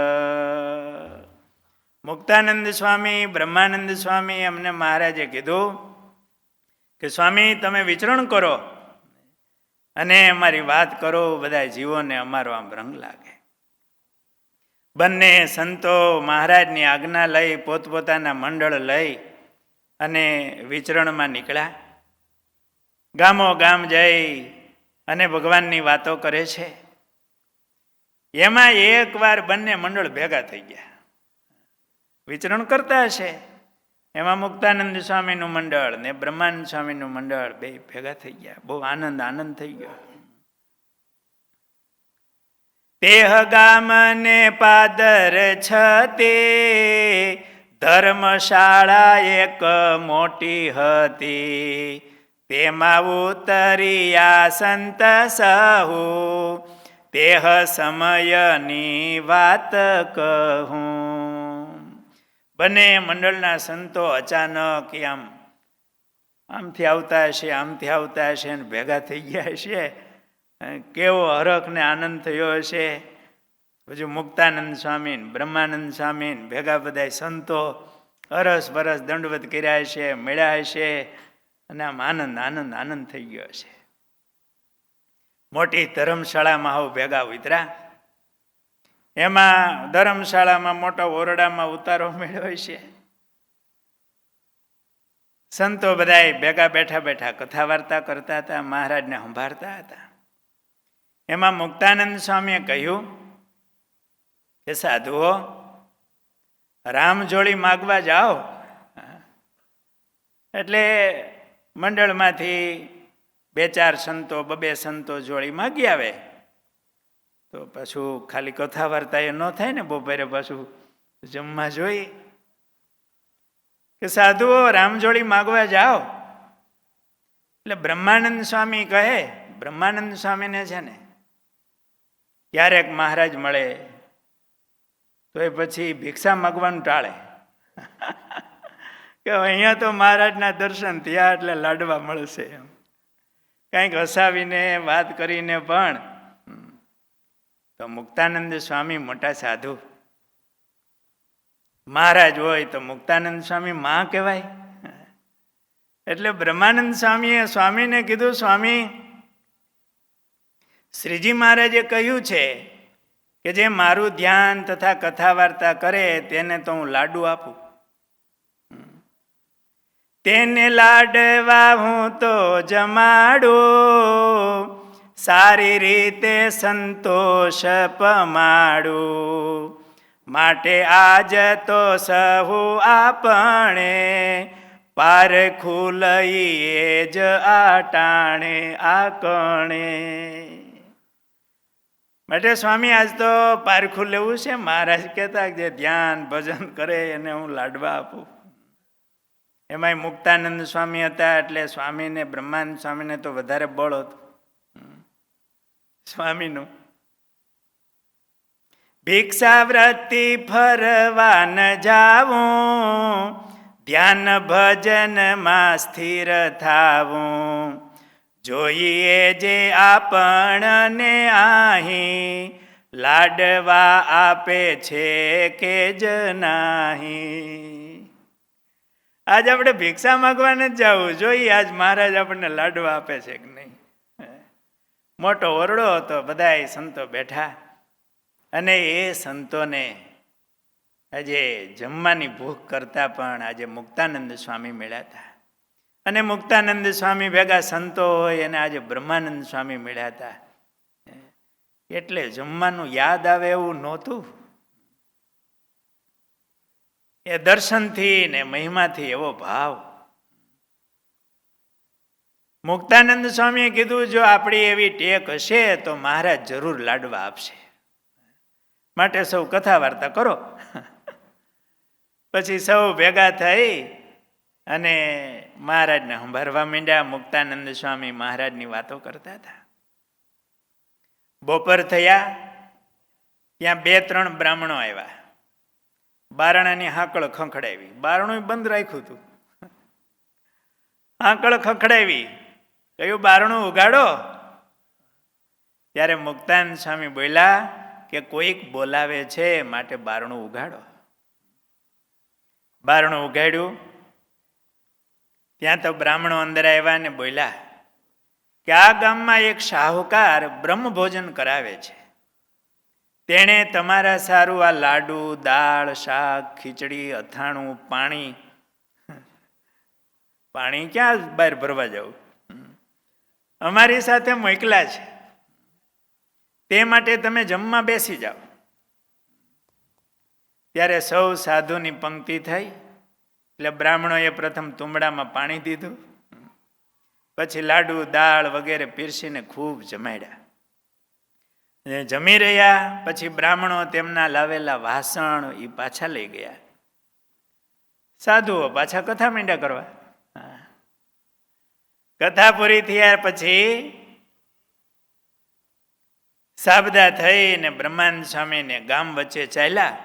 Speaker 1: મુક્તાનંદ સ્વામી, બ્રહ્માનંદ સ્વામી અમને મહારાજે કીધું કે સ્વામી તમે વિચરણ કરો અને અમારી વાત કરો, બધા જીવોને અમારો આમ રંગ લાગે. બંને સંતો મહારાજની આજ્ઞા લઈ પોતપોતાના મંડળ લઈ અને વિચરણમાં નીકળ્યા. ગામો ગામ જઈ અને ભગવાનની વાતો કરે છે. એમાં એકવાર બંને મંડળ ભેગા થઈ ગયા, વિચરણ કરતા હશે. એમાં મુક્તાનંદ સ્વામીનું મંડળ ને બ્રહ્માનંદ સ્વામીનું મંડળ બે ભેગા થઈ ગયા. બહુ આનંદ થઈ ગયો. તેહ ગામને પાદર છતે ધર્મશાળા એક મોટી હતી. તેમાં ઉતર્યા સંત સહુ તેહ સમયની વાત કહું. બંને મંડળના સંતો અચાનક આમથી આવતા હશે, આમથી આવતા હશે અને ભેગા થઈ ગયા હશે. કેવો હરખ ને આનંદ થયો હશે. પછી મુક્તાનંદ સ્વામી, બ્રહ્માનંદ સ્વામી ભેગા બધા સંતો અરસ બરસ દંડવત કર્યા હશે, મળ્યા હશે અને આમ આનંદ થઈ ગયો હશે. મોટી ધર્મશાળામાં આવું ભેગા ઉતર્યા. એમાં ધર્મશાળામાં મોટા ઓરડામાં ઉતારો મેળવ્યો છે. સંતો બધાય ભેગા બેઠા બેઠા કથા વાર્તા કરતા હતા, મહારાજને સંભાળતા હતા. એમાં મુક્તાનંદ સ્વામીએ કહ્યું કે સાધુઓ, રામજોળી માગવા જાઓ. એટલે મંડળમાંથી 2-4 સંતો, 2 સંતો જોડી માગી આવે તો પાછું ખાલી કથા વાર્તા એ ન થાય ને, બપોરે પાછું જમવા જોઈએ. કે સાધુઓ રામજોળી માગવા જાઓ. એટલે બ્રહ્માનંદ સ્વામી કહે, બ્રહ્માનંદ સ્વામીને છે ને ક્યારેક મહારાજ મળે તો એ પછી ભિક્ષા માગવાનું ટાળે. કે અહીંયા તો મહારાજના દર્શન થયા એટલે લાડવા મળશે એમ કંઈક હસાવીને વાત કરીને. પણ તો મુક્તાનંદ સ્વામી મોટા સાધુ, મહારાજ હોય તો મુક્તાનંદ સ્વામી માં કહેવાય. એટલે બ્રહ્માનંદ સ્વામીએ સ્વામીને કીધું, સ્વામી, શ્રીજી મહારાજે કહ્યું છે કે જે મારું ધ્યાન તથા કથા વાર્તા કરે તેને તો હું લાડુ આપું. તેને લાડવા હું તો જમાડું, સારી રીતે સંતોષ પમાડું. માટે આજ તો સહુ આપણે પારખું લઈએ જ આટાણે આકણે. માટે સ્વામી આજ તો પારખું લેવું છે. મહારાજ કહેતા જે ધ્યાન ભજન કરે એને હું લાડવા આપું. એમાંય મુક્તાનંદ સ્વામી હતા એટલે સ્વામીને, બ્રહ્માનંદ સ્વામીને તો વધારે બળ હતું સ્વામીનું. ભિક્ષાવૃત્તિ ફરવા ન જાવું, ધ્યાન ભજનમાં સ્થિર થાવું. જોઈએ જે આપણને આહી, લાડવા આપે છે કે જ નહીં. આજ આપણે ભિક્ષા માગવા નથી જવું, જોઈએ આજ મહારાજ આપણને લાડવા આપે છે કે નહીં. મોટો ઓરડો હતો, બધાય સંતો બેઠા, અને એ સંતોને આજે જમવાની ભૂખ કરતા પણ આજે મુક્તાનંદ સ્વામી મળ્યા હતા. અને મુક્તાનંદ સ્વામી ભેગા સંતો હોય અને આજે બ્રહ્માનંદ સ્વામી મળ્યા હતા. એટલે જમવાનું યાદ આવે એવું નહોતું. એ દર્શનથી ને મહિમાથી એવો ભાવ. મુક્તાનંદ સ્વામીએ કીધું, જો આપણી એવી ટેક હશે તો મહારાજ જરૂર લાડવા આપશે. માટે સૌ કથા વાર્તા કરો. પછી સૌ ભેગા થઈ અને મહારાજને સંભાળવા માંડ્યા. મુક્તાનંદ સ્વામી મહારાજની વાતો કરતા હતા. બપોર થયા, ત્યાં 2-3 બ્રાહ્મણો આવ્યા. બારણાની હાકળ ખંખડાવી, બારણું બંધ રાખ્યું હતું. હાકળ ખંખડાવી, કહ્યું બારણું ઉગાડો. ત્યારે મુક્તાનંદ સ્વામી બોલ્યા કે કોઈક બોલાવે છે માટે બારણું ઉગાડો. બારણું ઉગાડ્યું. ત્યાં તો બ્રાહ્મણો અંદર આવ્યા ને બોલ્યા કે આ ગામમાં એક શાહુકાર બ્રહ્મભોજન કરાવે છે. તેણે તમારા સારું આ લાડુ, દાળ, શાક, ખીચડી, અથાણું, પાણી ક્યાં બહાર ભરવા જવું, અમારી સાથે મોકલા છે. તે માટે તમે જમવા બેસી જાઓ. ત્યારે સૌ સાધુની પંક્તિ થઈ. એટલે બ્રાહ્મણોએ પ્રથમ તુંબડામાં પાણી દીધું, પછી લાડુ, દાળ વગેરે પીરસીને ખૂબ જમાડ્યા. જમી રહ્યા પછી બ્રાહ્મણો તેમના લાવેલા વાસણ એ પાછા લઈ ગયા. સાધુઓ પાછા કથા માંડ્યા કરવા. કથા પૂરી થયા પછી સાબદા થઈને બ્રહ્માનંદ સ્વામીને ગામ વચ્ચે ચાલ્યા.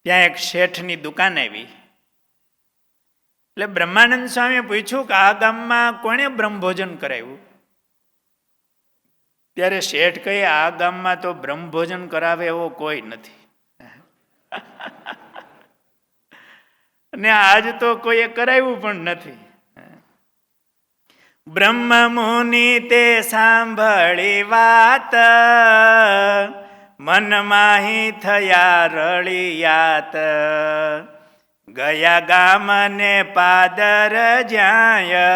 Speaker 1: ત્યાં એક શેઠની દુકાન આવી. એટલે બ્રહ્માનંદ સ્વામીએ પૂછ્યું કે આ ગામમાં કોણે બ્રહ્મભોજન કરાવ્યું? ત્યારે શેઠ કહે, આ ગામમાં તો બ્રહ્મભોજન કરાવે એવો કોઈ નથી. અને આજ તો કોઈએ કરાવ્યું પણ નથી. બ્રહ્મ મુનિ તે સાંભળી વાત, મન માહી થયા રળિયાત. ગયા ગામને પાદર જ્યાય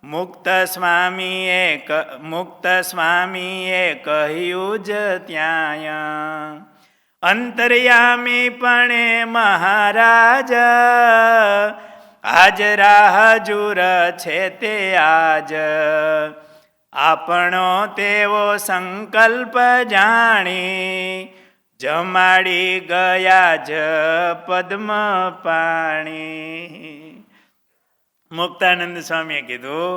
Speaker 1: મુક્ત સ્વામીએ કહ્યું જ ત્યાંય અંતર્યામી પણ મહારાજ હાજરા હજુર છે તે આજ આપણો તેવો સંકલ્પ જાણી જમાડી ગયા જ પદ્મ પાણી. મુક્તાનંદ સ્વામીએ કીધું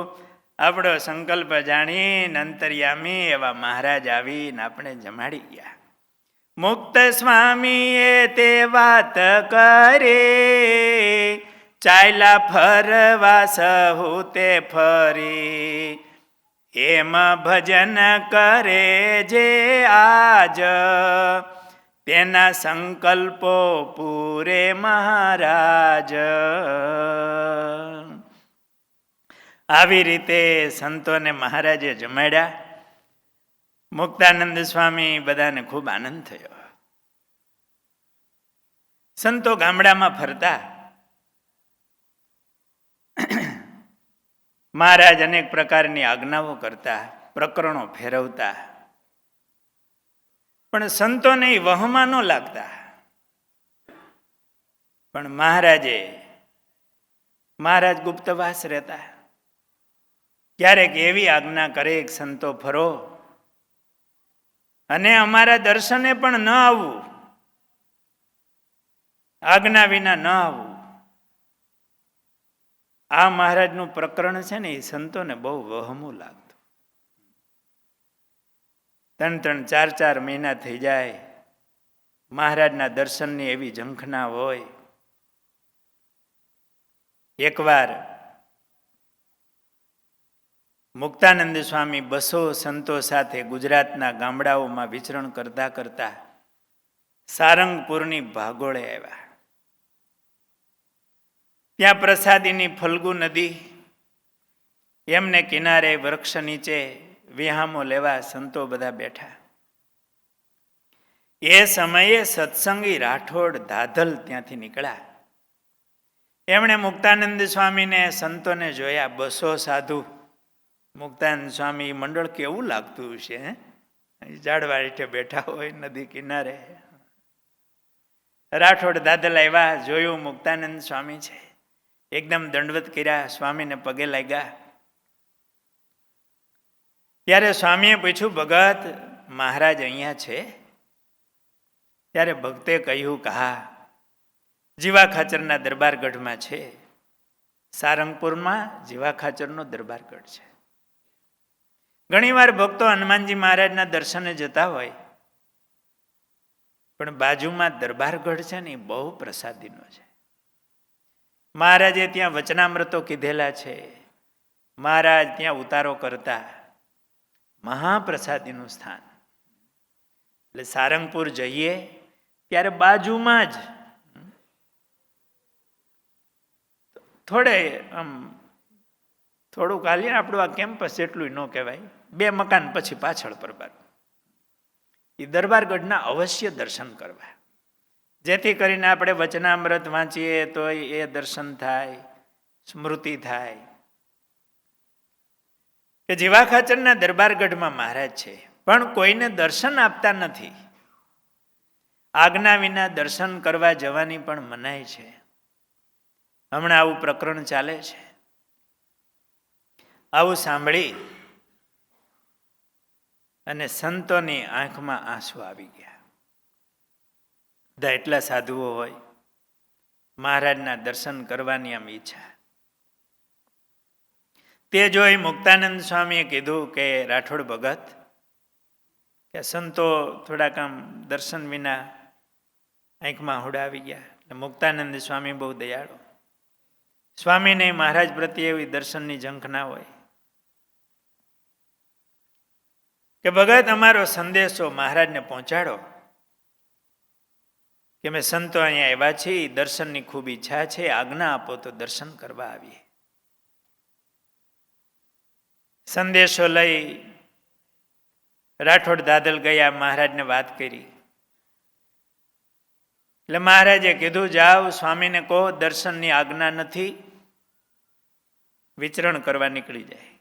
Speaker 1: આપણો સંકલ્પ જાણીને અંતર્યામી એવા મહારાજ આવીને આપણે જમાડી ગયા. મુક્ત સ્વામીએ તે વાત કરે ચાલ્યા ફરવા સહુ તે ફરી એમ ભજન કરે જે આજ તેના સંકલ્પો પૂરે મહારાજ. આવી રીતે સંતોને મહારાજે જમાડ્યા. મુક્તાનંદ સ્વામી બધાને ખૂબ આનંદ થયો. સંતો ગામડામાં ફરતા મહારાજ અનેક પ્રકારની આજ્ઞાઓ કરતા, પ્રકરણો ફેરવતા, પણ સંતોને વહમાં ન લાગતા. પણ મહારાજ ગુપ્તવાસ રહેતા. ક્યારેક એવી આજ્ઞા કરે કે સંતો ફરો અને અમારા દર્શને પણ ન આવવું, આજ્ઞા વિના ન આવવું. આ મહારાજનું પ્રકરણ છે ને એ સંતોને બહુ વહમું લાગતું. 3-3, 4-4 મહિના થઈ જાય, મહારાજના દર્શનની એવી ઝંખના હોય. એકવાર મુક્તાનંદ સ્વામી 200 સંતો સાથે ગુજરાતના ગામડાઓમાં વિચરણ કરતા કરતા સારંગપુરની ભાગોળે આવ્યા. ત્યાં પ્રસાદીની ફલ્ગુ નદી, એમને કિનારે વૃક્ષ નીચે વિહામો લેવા સંતો બધા બેઠા. એ સમયે સત્સંગી રાઠોડ દાધલ ત્યાંથી નીકળ્યા. એમણે મુક્તાનંદ સ્વામીને સંતોને જોયા. 200 સાધુ, મુક્તાનંદ સ્વામી મંડળ કેવું લાગતું છે, ઝાડવા હેઠે બેઠા હોય નદી કિનારે. રાઠોડ દાદલ આવ્યા, જોયું મુક્તાનંદ સ્વામી છે. એકદમ દંડવત કર્યા, સ્વામીને પગે લાગ્યા. ત્યારે સ્વામીએ પૂછ્યું, ભગત મહારાજ અહીંયા છે? ત્યારે ભક્તે કહ્યું કે હા, જીવા ખાચરના દરબારગઢમાં છે. સારંગપુરમાં જીવા ખાચરનો દરબારગઢ છે. ઘણીવાર ભક્તો હનુમાનજી મહારાજના દર્શને જતા હોય, પણ બાજુમાં દરબારગઢ છે ને એ બહુ પ્રસાદીનો છે. મહારાજે ત્યાં વચનામૃતો કીધેલા છે. મહારાજ ત્યાં ઉતારો કરતા. મહાપ્રસાદીનું સ્થાન. એટલે સારંગપુર જઈએ ત્યારે બાજુમાં જ થોડુંક હાલીએ, આપણું આ કેમ્પસ એટલું ન કહેવાય, 2 મકાન પછી પાછળ પરબાર એ દરબારગઢના અવશ્ય દર્શન કરવા, જેથી કરીને આપણે વચનામૃત વાંચીએ તો એ દર્શન થાય, સ્મૃતિ થાય. કે જીવા ખાચરના દરબારગઢમાં મહારાજ છે, પણ કોઈને દર્શન આપતા નથી. આજ્ઞા વિના દર્શન કરવા જવાની પણ મનાઈ છે. હમણાં આવું પ્રકરણ ચાલે છે. આવું સાંભળી અને સંતોની આંખમાં આંસુ આવી ગયા. બધા એટલા સાધુઓ હોય, મહારાજના દર્શન કરવાની આમ ઈચ્છા. તે જોઈ મુક્તાનંદ સ્વામીએ કીધું કે રાઠોડ ભગત, કે સંતો થોડાક આમ દર્શન વિના આંખમાં હોડા આવી ગયા. એટલે મુક્તાનંદ સ્વામી બહુ દયાળુ. સ્વામીને મહારાજ પ્રત્યે એવી દર્શનની ઝંખના હોય કે ભગત અમારો સંદેશો મહારાજને પહોંચાડો કે મેં સંતો અહીંયા આવ્યા છીએ, દર્શનની ખૂબ ઈચ્છા છે, આજ્ઞા આપો તો દર્શન કરવા આવીએ. સંદેશો લઈ રાઠોડ દાદલ ગયા, મહારાજને વાત કરી એટલે મહારાજે કીધું, જાઓ સ્વામીને કહો દર્શનની આજ્ઞા નથી, વિચરણ કરવા નીકળી જાય.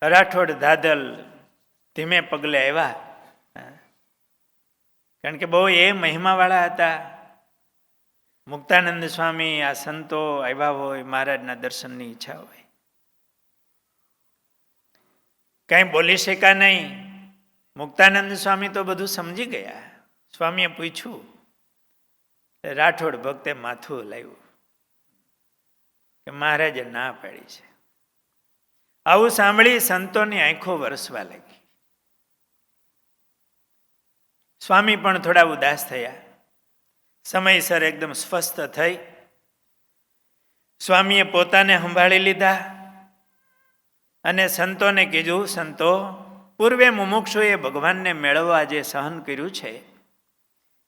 Speaker 1: રાઠોડ દાદલ ધીમે પગલે આવ્યા, કારણ કે બહુ એ મહિમાવાળા હતા. મુક્તાનંદ સ્વામી આ સંતો આવ્યા હોય, મહારાજના દર્શનની ઈચ્છા હોય, કઈ બોલી શક્યા નહીં. મુક્તાનંદ સ્વામી તો બધું સમજી ગયા. સ્વામીએ પૂછ્યું, રાઠોડ ભક્તે માથું હલાવ્યું કે મહારાજે ના પાડી છે. આવું સાંભળી સંતોની આંખો વરસવા લાગી. સ્વામી પણ થોડા ઉદાસ થયા. સમયસર એકદમ સ્વસ્થ થઈ સ્વામીએ પોતાને સંભાળી લીધા અને સંતોને કીધું, સંતો, પૂર્વે મુમુક્ષુએ ભગવાનને મેળવવા જે સહન કર્યું છે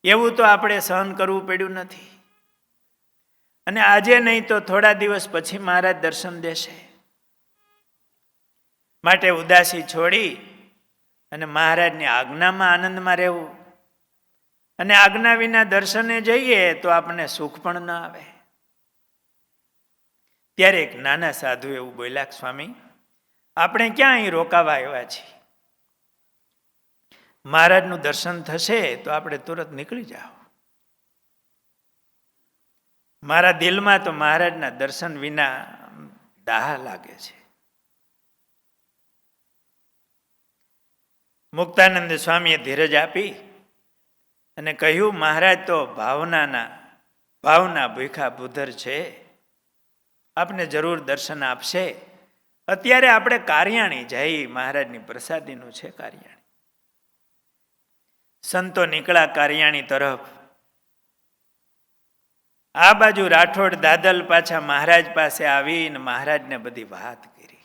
Speaker 1: એવું તો આપણે સહન કરવું પડ્યું નથી, અને આજે નહીં તો થોડા દિવસ પછી મહારાજ દર્શન દેશે. માટે ઉદાસી છોડી અને મહારાજની આજ્ઞામાં આનંદમાં રહેવું. અને આજ્ઞા વિના દર્શને જઈએ તો આપણને સુખ પણ ન આવે. ત્યારે એક નાના સાધુ એવું બોલ્યા, સ્વામી, આપણે ક્યાં અહીં રોકાવા આવ્યા છીએ? મહારાજનું દર્શન થશે તો આપણે તુરત નીકળી જાઓ. મારા દિલમાં તો મહારાજના દર્શન વિના દાહ લાગે છે. મુક્તાનંદ સ્વામીએ ધીરજ આપી અને કહ્યું, મહારાજ તો ભાવના ભૂખા ભૂધર છે, આપને જરૂર દર્શન આપશે. અત્યારે આપણે કાર્યાણી જઈ, મહારાજની પ્રસાદીનું છે કાર્યાણી. સંતો નીકળ્યા કાર્યાણી તરફ. આ બાજુ રાઠોડ દાદલ પાછા મહારાજ પાસે આવીને મહારાજને બધી વાત કરી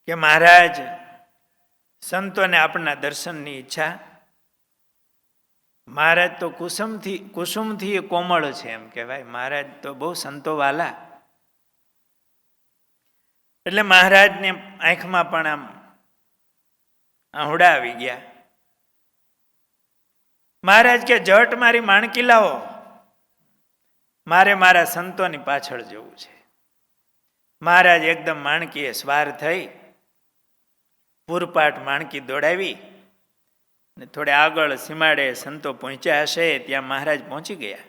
Speaker 1: કે મહારાજ, સંતોને આપના દર્શનની ઈચ્છા. મહારાજ તો કુસુમથી કોમળ છે એમ કહેવાય. મહારાજ તો બહુ સંતોવાલા. એટલે મહારાજને આંખમાં પણ આમ આહુડા આવી ગયા. મહારાજ કે, જટ મારી માણકી લાવો, મારે મારા સંતોની પાછળ જવું છે. મહારાજ એકદમ માણકીએ સ્વાર થઈ પૂરપાટ માણકી દોડાવી ને થોડે આગળ સીમાડે સંતો પહોંચ્યા હશે ત્યાં મહારાજ પહોંચી ગયા.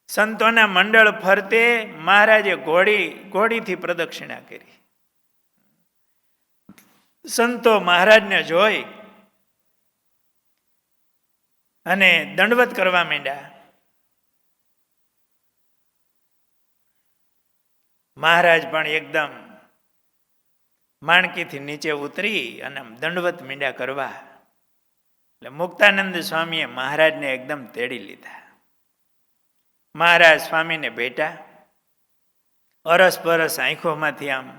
Speaker 1: સંતોના મંડળ ફરતે મહારાજે ઘોડીથી પ્રદક્ષિણા કરી. સંતો મહારાજને જોઈ અને દંડવત કરવા માંડ્યા. મહારાજ પણ એકદમ માણકીથી નીચે ઉતરી અને દંડવત મીંડ્યા કરવા. એટલે મુક્તાનંદ સ્વામીએ મહારાજને એકદમ તેડી લીધા. મહારાજ સ્વામીને ભેટા. અરસ પરસ આંખોમાંથી આમ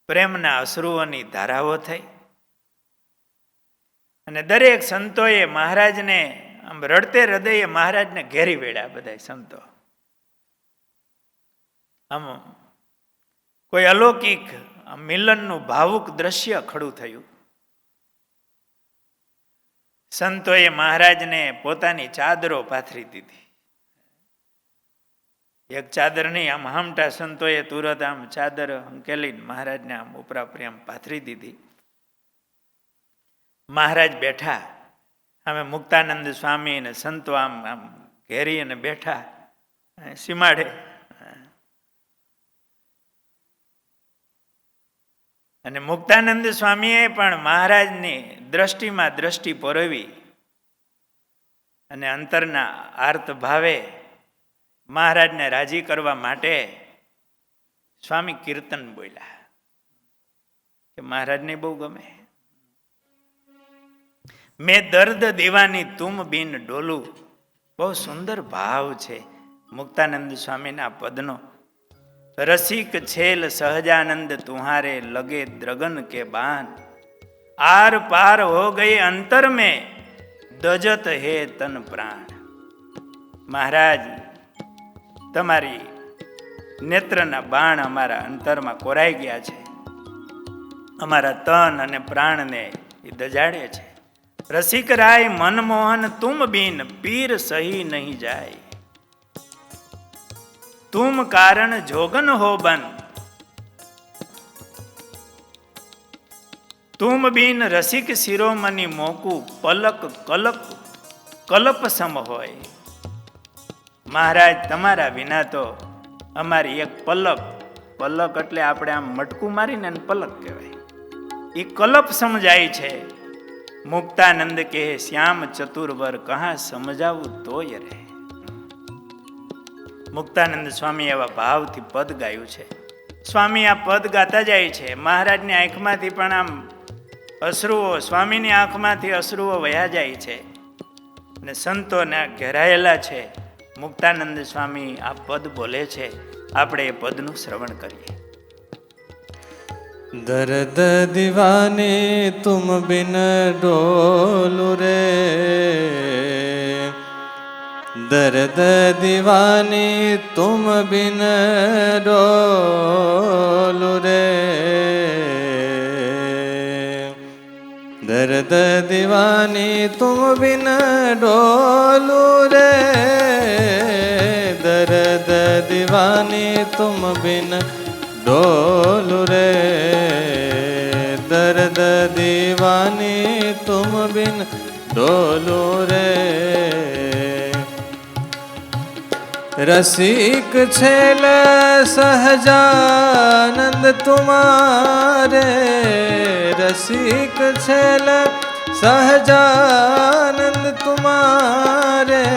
Speaker 1: પ્રેમના અશ્રુઓની ધારાઓ થઈ અને દરેક સંતોએ મહારાજને આમ રડતે હૃદયે મહારાજને ઘેરી વેળ્યા. બધા સંતો આમ કોઈ અલૌકિક મિલનનું ભાવુક દ્રશ્ય ખડું થયું. સંતોએ મહારાજને પોતાની ચાદરો પાથરી દીધી. એક ચાદર નહીં, આમ હમટા સંતોએ તુરત આમ ચાદર હંકેલીને મહારાજને આમ ઉપરાપરી આમ પાથરી દીધી. મહારાજ બેઠા. અમે મુક્તાનંદ સ્વામી ને સંતો આમ આમ ઘેરી અને બેઠા સીમાડે. અને મુક્તાનંદ સ્વામીએ પણ મહારાજની દ્રષ્ટિમાં દ્રષ્ટિ પરોવી અને અંતરના આર્ત ભાવે મહારાજને રાજી કરવા માટે સ્વામી કીર્તન બોલ્યા કે મહારાજને બહુ ગમે. મેં દર્દ દીવાની તુમ બિન ડોલું. બહુ સુંદર ભાવ છે મુક્તાનંદ સ્વામીના પદનો. રસિક છેલ સહજાનંદ તુહારે લગે દ્રગન કે બાન. આર પાર હો ગયે અંતર में દજત હે તન પ્રાણ. મહારાજ, તમારી નેત્રના બાણ અમારા અંતરમાં કોરાઈ ગયા છે. અમારા તન અને પ્રાણને એ દજાડે છે. રસિક રાય મનમોહન તુમ બિન પીર સહી નહીં જાય, તુમ કારણ જોગન હો બન, તુમ બિન રસિક શિરોમણી મોકું પલક કલક કલ્પ સમ હોય. મહારાજ તમારા વિના તો અમારી એક પલક, પલક એટલે આપણે આમ મટકું મારીને પલક કહેવાય, એ કલ્પ સમજાય છે. મુક્તાનંદ કહે શ્યામ ચતુર્વર કહા સમજાવું તોય રે. મુક્તાનંદ સ્વામી એવા ભાવથી પદ ગાયું છે. સ્વામી આ પદ ગાતા જાય છે, મહારાજની આંખમાંથી પણ આમ અશ્રુઓ, સ્વામીની આંખમાંથી અશ્રુઓ વયા જાય છે અને સંતોને ઘેરાયેલા છે. મુક્તાનંદ સ્વામી આ પદ બોલે છે, આપણે એ પદનું શ્રવણ કરીએ.
Speaker 2: दर्द दीवाने तुम बिन डोलू रे, दर्द दीवाने तुम बिन डोलू रे, दर्द दीवाने तुम बिन डोलू रे, दर्द दीवाने तुम बिन डोलू रे, दर्द दीवानी तुम बिन डोलू रे. रसिक छेल सहजानंद तुम्हारे, रसिक छेल सहजानंद तुम्हारे,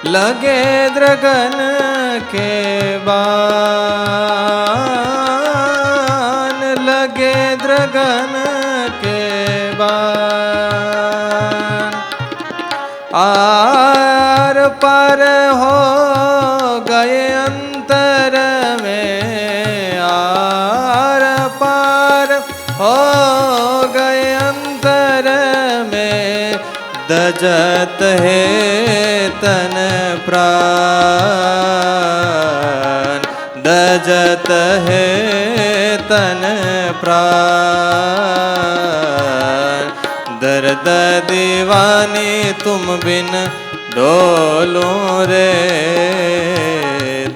Speaker 2: लगे द्रगन के बान, लगे द्रगन के बान. आर पर हो गए अंतर में, आर पार हो गए अंतर में, दजत है तन प्राण, दजत है तन प्राण. दर्द दीवानी तुम बिन डोलो रे,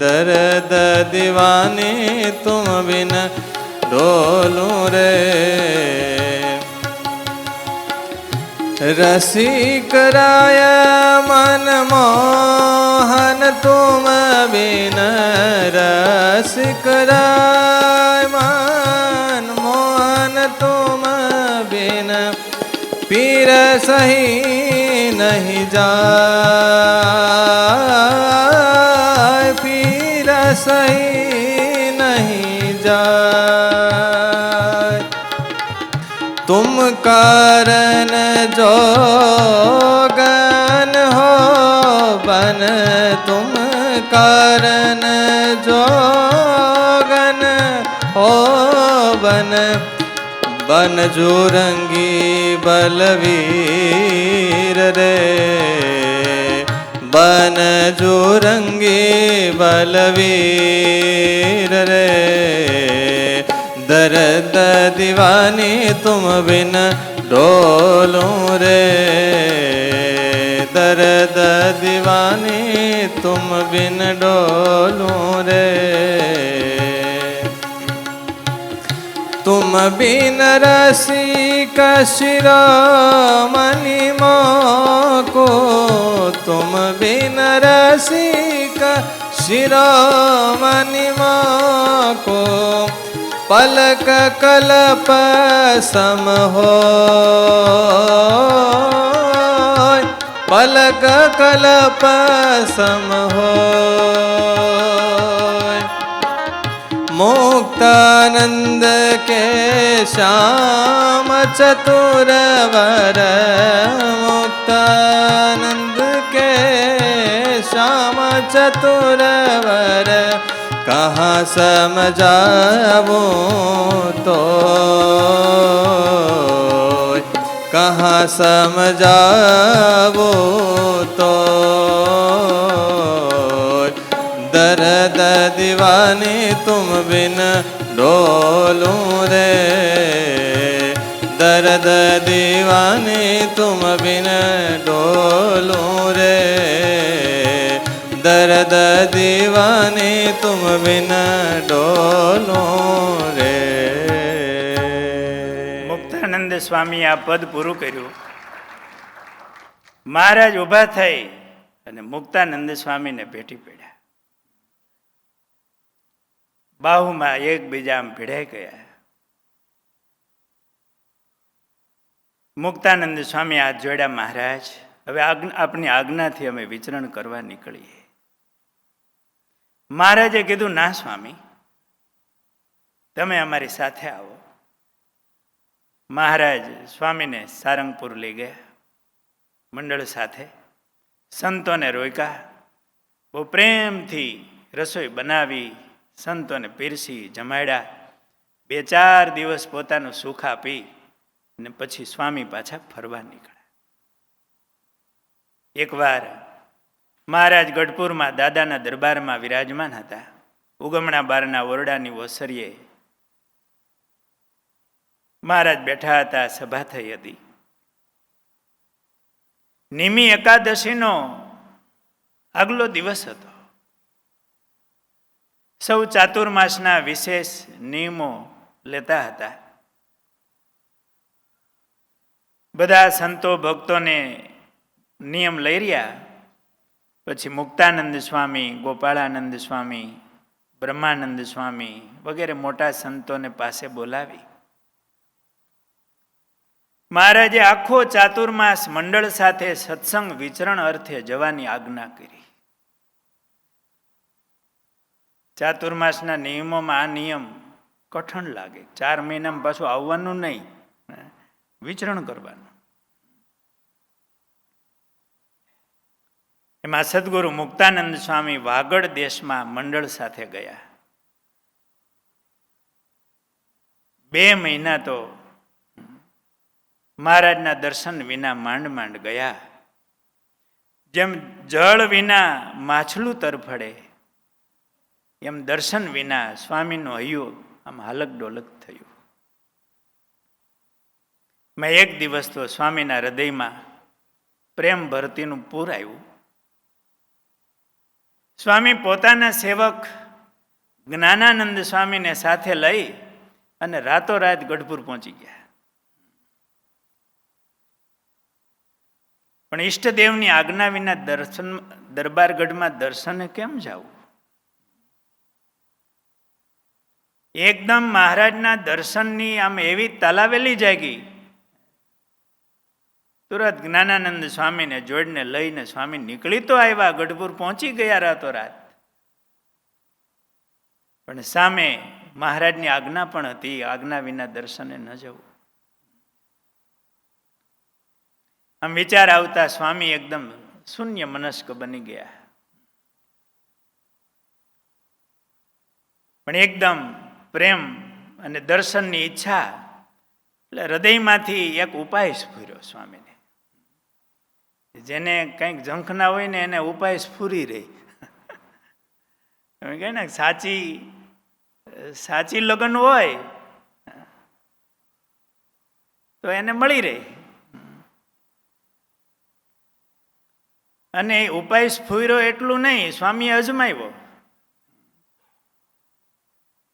Speaker 2: दर्द दीवानी तुम बिन डोलो रे. रसिक राय मन मोहन तुम बिन, रसिक राय मन मोहन तुम बिन, पीर सही नहीं जाय, पीर सही नहीं जाय. तुम कारण जोगन हो बन, तुम कारण जोगन हो बन, बन जोरंगी बलवीर रे, बन जोरंगी बलवीर रे. दर्द दीवानी तुम बिन डोलू रे, दर्द दीवानी तुम बिन डोलू रे. तुम बिन रसिक शिरोमणि मोको, तुम बिन रसिक शिरोमणि मोको, पलक कल्प सम हो, पलक कल्प सम हो. मुक्तानंद के श्याम चतुरवर, मुक्तानंद के श्याम चतुरवर, कहाँ समझाऊं तो, कहाँ समझाऊं तो. दर्द दीवानी तुम बिन डोलू रे, दर्द दीवाने तुम बिन डोलूं रे, दर्द दीवाने तुम बिन डोलूं रे.
Speaker 1: મુક્તાનંદ સ્વામી આ પદ પૂરું કર્યું. મહારાજ ઊભા થઈ અને મુક્તાનંદ સ્વામીને ભેટી પડ્યા. બાહુમાં એકબીજા આમ ભીડાઈ ગયા. મુક્તાનંદ સ્વામી હાથ જોડ્યા, મહારાજ હવે આપની આજ્ઞાથી અમે વિચરણ કરવા નીકળીએ. મહારાજે કીધું, ના સ્વામી, તમે અમારી સાથે આવો. મહારાજ સ્વામીને સારંગપુર લઈ ગયા મંડળ સાથે. સંતોને રોક્યા, બહુ પ્રેમથી રસોઈ બનાવી સંતોને પીરસી જમાડ્યા. 2-4 દિવસ પોતાનું સુખ આપી અને પછી સ્વામી પાછા ફરવા નીકળ્યા. એકવાર મહારાજ ગઢપુરમાં દાદાના દરબારમાં વિરાજમાન હતા. ઉગમણા બારના ઓરડાની ઓસરીએ મહારાજ બેઠા હતા. સભા થઈ હતી. નિમી એકાદશીનો આગલો દિવસ હતો. સૌ ચાતુર્માસના વિશેષ નિયમો લેતા હતા. બધા સંતો ભક્તોને નિયમ લઈ રહ્યા. પછી મુક્તાનંદ સ્વામી, ગોપાળાનંદ સ્વામી, બ્રહ્માનંદ સ્વામી વગેરે મોટા સંતોને પાસે બોલાવી મહારાજે આખો ચાતુર્માસ મંડળ સાથે સત્સંગ વિચરણ અર્થે જવાની આજ્ઞા કરી. ચાતુર્માસના નિયમોમાં આ નિયમ કઠણ લાગે. 4 મહિનામાં પાછું આવવાનું નહીં, વિચરણ કરવાનું. એમાં સદગુરુ મુક્તાનંદ સ્વામી વાગડ દેશમાં મંડળ સાથે ગયા. 2 મહિના તો મહારાજના દર્શન વિના માંડ માંડ ગયા. જેમ જળ વિના માછલું તરફડે એમ દર્શન વિના સ્વામીનું હૈયું આમ હાલક ડોલક થયું. મેં એક દિવસ તો સ્વામીના હૃદયમાં પ્રેમ ભરતીનું પૂર આવ્યું. સ્વામી પોતાના સેવક જ્ઞાનાનંદ સ્વામીને સાથે લઈ અને રાતોરાત ગઢપુર પહોંચી ગયા. પણ ઈષ્ટદેવની આજ્ઞા વિના દરબારગઢમાં દર્શને કેમ જવું? એકદમ મહારાજના દર્શનની આમ એવી તાલાવેલી જાગી. તુરત જ્ઞાનાનંદ સ્વામીને જોડને લઈને સ્વામી નીકળી તો આવ્યા, ગઢપુર પહોંચી ગયા રાતોરાત. પણ સામે મહારાજની આજ્ઞા પણ હતી, આજ્ઞા વિના દર્શને ન જવું. આમ વિચાર આવતા સ્વામી એકદમ શૂન્ય મનસ્ક બની ગયા. પણ એકદમ પ્રેમ અને દર્શનની ઈચ્છા એટલે હૃદયમાંથી એક ઉપાય સ્ફુર્યો સ્વામીને. જેને કંઈક ઝંખ ના હોય ને એને ઉપાય સ્ફુરી રહી. તમે કહે ને સાચી લગ્ન હોય તો એને મળી રહે. અને ઉપાય સ્ફુર્યો એટલું નહીં, સ્વામીએ અજમાવ્યો.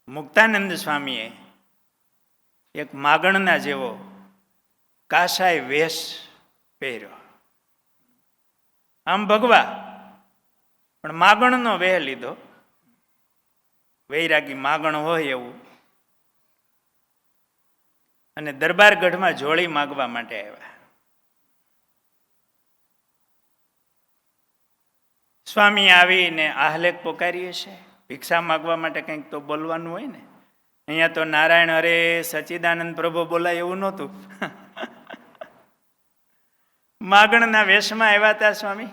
Speaker 1: મુક્તાનંદ સ્વામીએ એક માગણના જેવો કાશાય વેશ પહેર્યો. આમ ભગવા પણ માગણનો વેહ લીધો. વૈરાગી માગણ હોય એવું. અને દરબારગઢમાં જોડી માગવા માટે આવ્યા. સ્વામી આવીને આહલેખ પોકારીએ છે. ભિક્ષા માગવા માટે કંઈક તો બોલવાનું હોય ને. અહીંયા તો નારાયણ હરે સચ્ચિદાનંદ પ્રભુ બોલાય એવું નહોતું. માગણના વેશમાં આવ્યા હતા સ્વામી.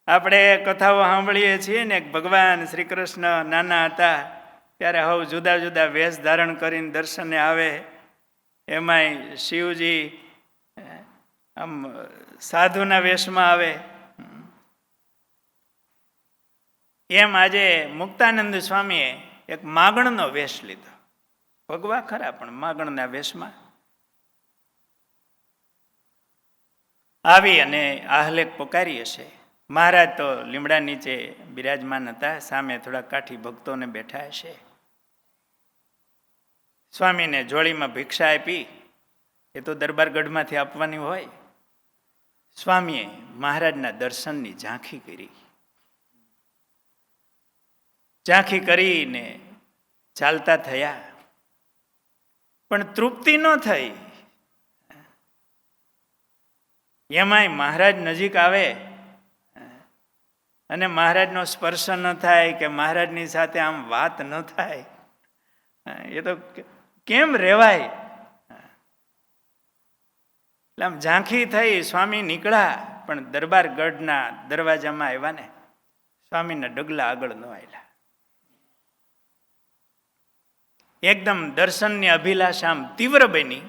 Speaker 1: આપણે કથાઓ સાંભળીએ છીએ ને, ભગવાન શ્રી કૃષ્ણ નાના હતા ત્યારે હવે જુદા જુદા વેશ ધારણ કરીને દર્શને આવે. એમાંય શિવજી આમ સાધુના વેશમાં આવે. એમ આજે મુક્તાનંદ સ્વામીએ એક માગણનો વેશ લીધો. ભગવા ખરા પણ માગણના વેશમાં આવી અને આહલેખ પોકારી હશે. મહારાજ તો લીમડા નીચે બિરાજમાન હતા, સામે થોડા કાઠી ભક્તોને બેઠા હશે. સ્વામીને જોડીમાં ભિક્ષા આપી, એ તો દરબારગઢમાંથી આપવાની હોય. સ્વામીએ મહારાજના દર્શનની ઝાંખી કરી. ઝાંખી કરીને ચાલતા થયા, પણ તૃપ્તિ ન થઈ. એમાંય મહારાજ નજીક આવે અને મહારાજનો સ્પર્શ ન થાય કે મહારાજની સાથે આમ વાત ન થાય, એ તો કેમ રહેવાય? એટલે આમ ઝાંખી થઈ. સ્વામી નીકળ્યા, પણ દરબારગઢના દરવાજામાં આવ્યા ને સ્વામીના ડગલા આગળ ન આવ્યા. એકદમ દર્શનની અભિલાષા આમ તીવ્ર બની.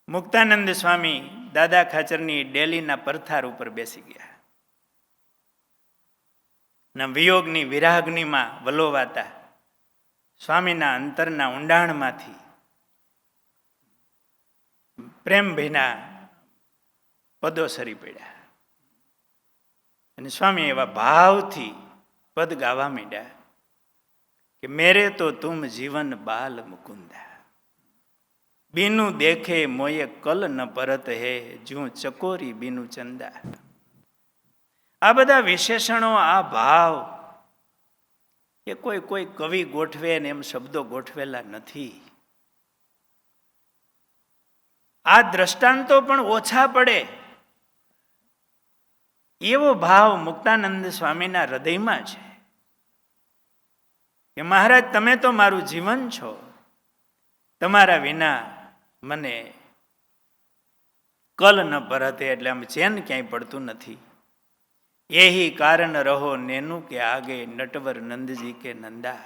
Speaker 1: મુક્તાનંદ સ્વામી દાદા ખાચરની ડેલીના પરથાર ઉપર બેસી ગયા. વિયોગની વિરાગનીમાં વલોવાતા સ્વામીના અંતરના ઊંડાણમાંથી પ્રેમભીના પદો સરી પડ્યા. અને સ્વામી એવા ભાવથી પદ ગાવા માંડ્યા કે મેરે તો તુમ જીવન બાલ મુકુંદા, બીનું દેખે મોયે કલ ન પરત હે, જું ચકોરી બીનું ચંદા. આ બધા વિશેષણો, આ ભાવ એ કોઈ કવિ ગોઠવે ને એમ શબ્દો ગોઠવેલા નથી. આ દ્રષ્ટાંતો પણ ઓછા પડે એવો ભાવ મુક્તાનંદ સ્વામીના હૃદયમાં છે કે મહારાજ, તમે તો મારું જીવન છો, તમારા વિના મને કલ ન પરતે, એટલે આમ ચેન ક્યાંય પડતું નથી. એહી કારણ રહો નેનું કે આગે, નટવર નંદજી કે નંદા,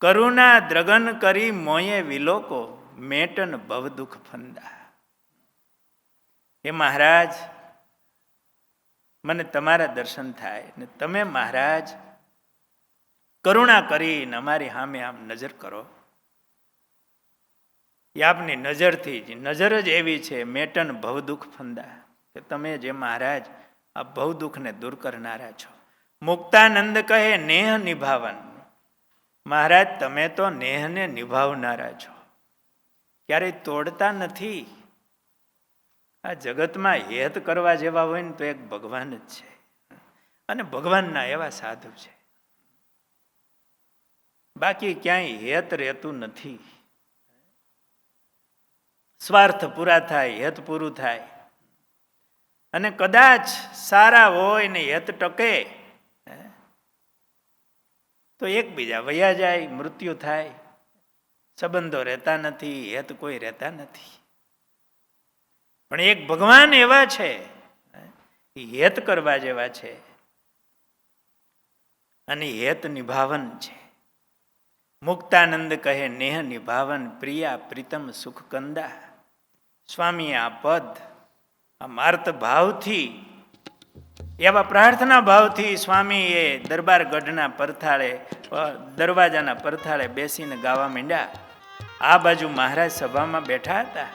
Speaker 1: કરુણા દ્રગન કરી મોયે વિલોકો, મેટન ભવ દુઃખ ફંદા. હે મહારાજ, મને તમારા દર્શન થાય ને તમે મહારાજ કરુણા કરીને અમારી સામે આમ નજર કરો. એ આપની નજરથી જ, નજર જ એવી છે, મેટન ભવ દુઃખ ફંદા, કે તમે જે મહારાજ આ ભવ દુઃખને દૂર કરનારા છો. મુક્તાનંદ કહે નેહ નિભાવન, મહારાજ તમે તો નેહને નિભાવનારા છો, ક્યારેય તોડતા નથી. આ જગતમાં હેત કરવા જેવા હોય ને તો એક ભગવાન જ છે, અને ભગવાનના એવા સાધુ છે. બાકી ક્યાંય હેત રહેતું નથી. સ્વાર્થ પૂરા થાય, હેત પૂરું થાય. અને કદાચ સારા હોય ને હેત ટકે તો એકબીજા વયા જાય, મૃત્યુ થાય, સંબંધો રહેતા નથી, હેત કોઈ રહેતા નથી. પણ એક ભગવાન એવા છે, હેત કરવા જેવા છે અને હેત નિભાવન છે. મુક્તાનંદ કહે નેહ નિભાવન, પ્રિયા પ્રીતમ સુખ કંદા. સ્વામી આ પદ આ માર્ત ભાવથી, એવા પ્રાર્થના ભાવથી સ્વામી એ દરબારગઢના પરથાળે, દરવાજાના પરથાળે બેસીને ગાવા માંડ્યા. આ બાજુ મહારાજ સભામાં બેઠા હતા.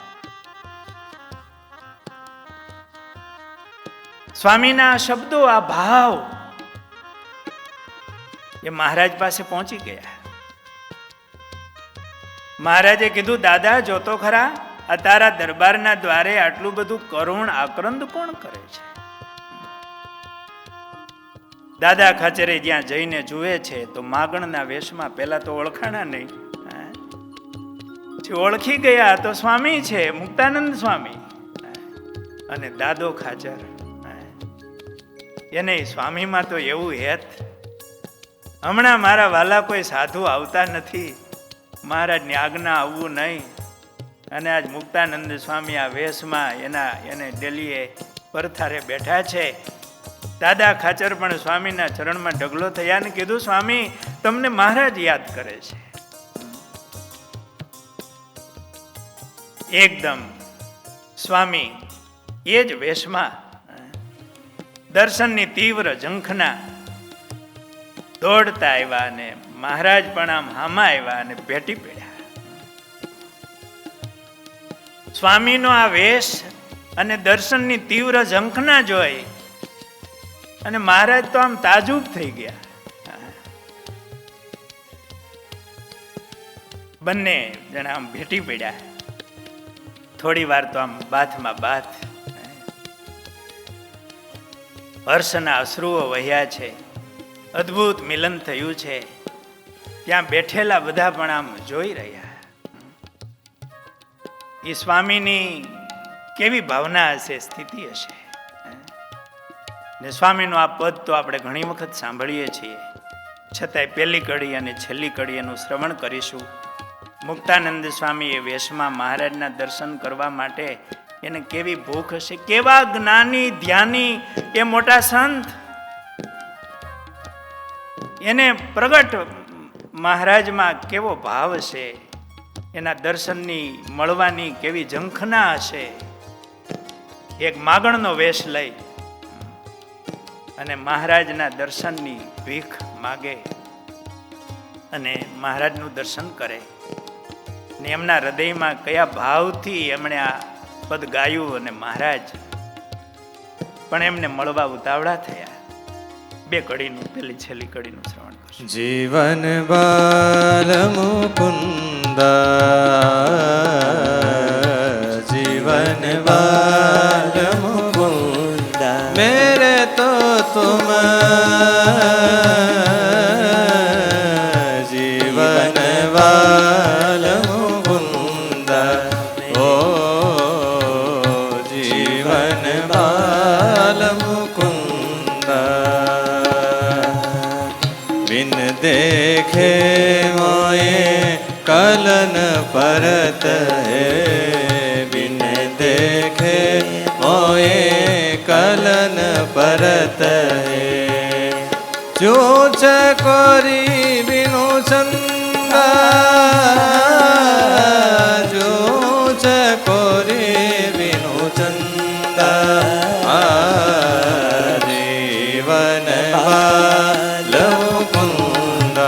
Speaker 1: સ્વામીના શબ્દો, આ ભાવ એ મહારાજ પાસે પહોંચી ગયા. મહારાજે કીધું, દાદા જોતો ખરા, આ તારા દરબારના દ્વારે આટલું બધું કરુણ આક્રંદ કોણ કરે છે? દાદા ખાચરે જ્યાં જઈને જુએ છે તો માગણના વેશમાં પેલા તો ઓળખાણા નહીં, ઓળખી ગયા તો સ્વામી છે, મુક્તાનંદ સ્વામી. અને દાદો ખાચર, એને સ્વામીમાં તો એવું હેત, હમણાં મારા વાલા કોઈ સાધુ આવતા નથી, મહારાજની આજ્ઞા આવવું નહીં. અને આજ મુક્તાનંદ સ્વામી આ વેશમાં એને ડેલીએ પરથારે બેઠા છે. દાદા ખાચર પણ સ્વામીના ચરણમાં ઢગલો થયા ને કીધું, સ્વામી તમને મહારાજ યાદ કરે છે. એકદમ સ્વામી એ જ વેશમાં, દર્શનની તીવ્ર ઝંખના દોડતા આવ્યા અને મહારાજ પણ આમ હામા આવ્યા અને ભેટી પડ્યા. સ્વામીનો આ વેશ અને દર્શનની તીવ્ર ઝંખના જોઈ અને મહારાજ તો આમ તાજુબ થઈ ગયા. બંને જણા આમ ભેટી પડ્યા. થોડી વાર તો આમ બાથમાં બાથ, હર્ષના અશ્રુઓ વહ્યા છે. અદ્ભુત મિલન થયું છે. ત્યાં બેઠેલા બધા પણ આમ જોઈ રહ્યા. એ સ્વામીની કેવી ભાવના હશે, સ્થિતિ હશે. ને સ્વામીનું આ પદ તો આપણે ઘણી વખત સાંભળીએ છીએ, છતાંય પહેલી કડી અને છેલ્લી કડી એનું શ્રવણ કરીશું. મુક્તાનંદ સ્વામી એ વેશમાં મહારાજના દર્શન કરવા માટે એને કેવી ભૂખ હશે, કેવા જ્ઞાની ધ્યાની એ મોટા સંત, એને પ્રગટ મહારાજમાં કેવો ભાવ હશે, એના દર્શનની મળવાની કેવી ઝંખના હશે. એક માગણનો વેશ લઈ અને મહારાજના દર્શનની ભીખ માગે અને મહારાજનું દર્શન કરે. ને એમના હૃદયમાં કયા ભાવથી એમણે આ પદ ગાયું અને મહારાજ પણ એમને મળવા ઉતાવળા થયા. બે કડીનું પેલી છેલ્લી કડીનું શ્રવણ કરશું.
Speaker 2: જીવન બાલ મુકુંદ, જીવન બાલ મુકુંદ, મેરે તો તુમ જીવન બાલ મુકુંદ, ઓ જીવન બાલ મુકુંદ, बिन देखे मोए कलन परत है, बिन देखे मोए कलन परत है, जो चकोरी बिनु चंदा, जो चकोरी बिनु चंदा, जीवन बाल मुकुंद,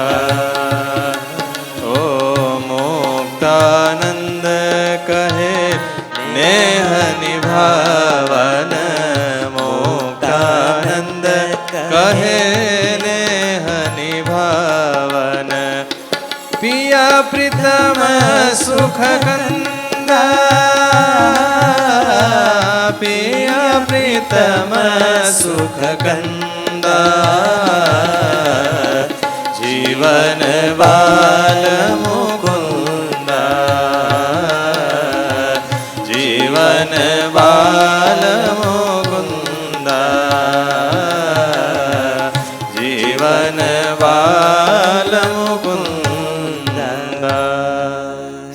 Speaker 2: ओ मुक्तानंद कहे नेह निभावन, मुक्तानंद कहे नेह निभावन, पिया प्रीतम सुख कंदा, पिया प्रीतम सुख कंदा, जीवन बाल मुकुंद, जीवन बाल मुकुंद, जीवन बाल मुकुंद.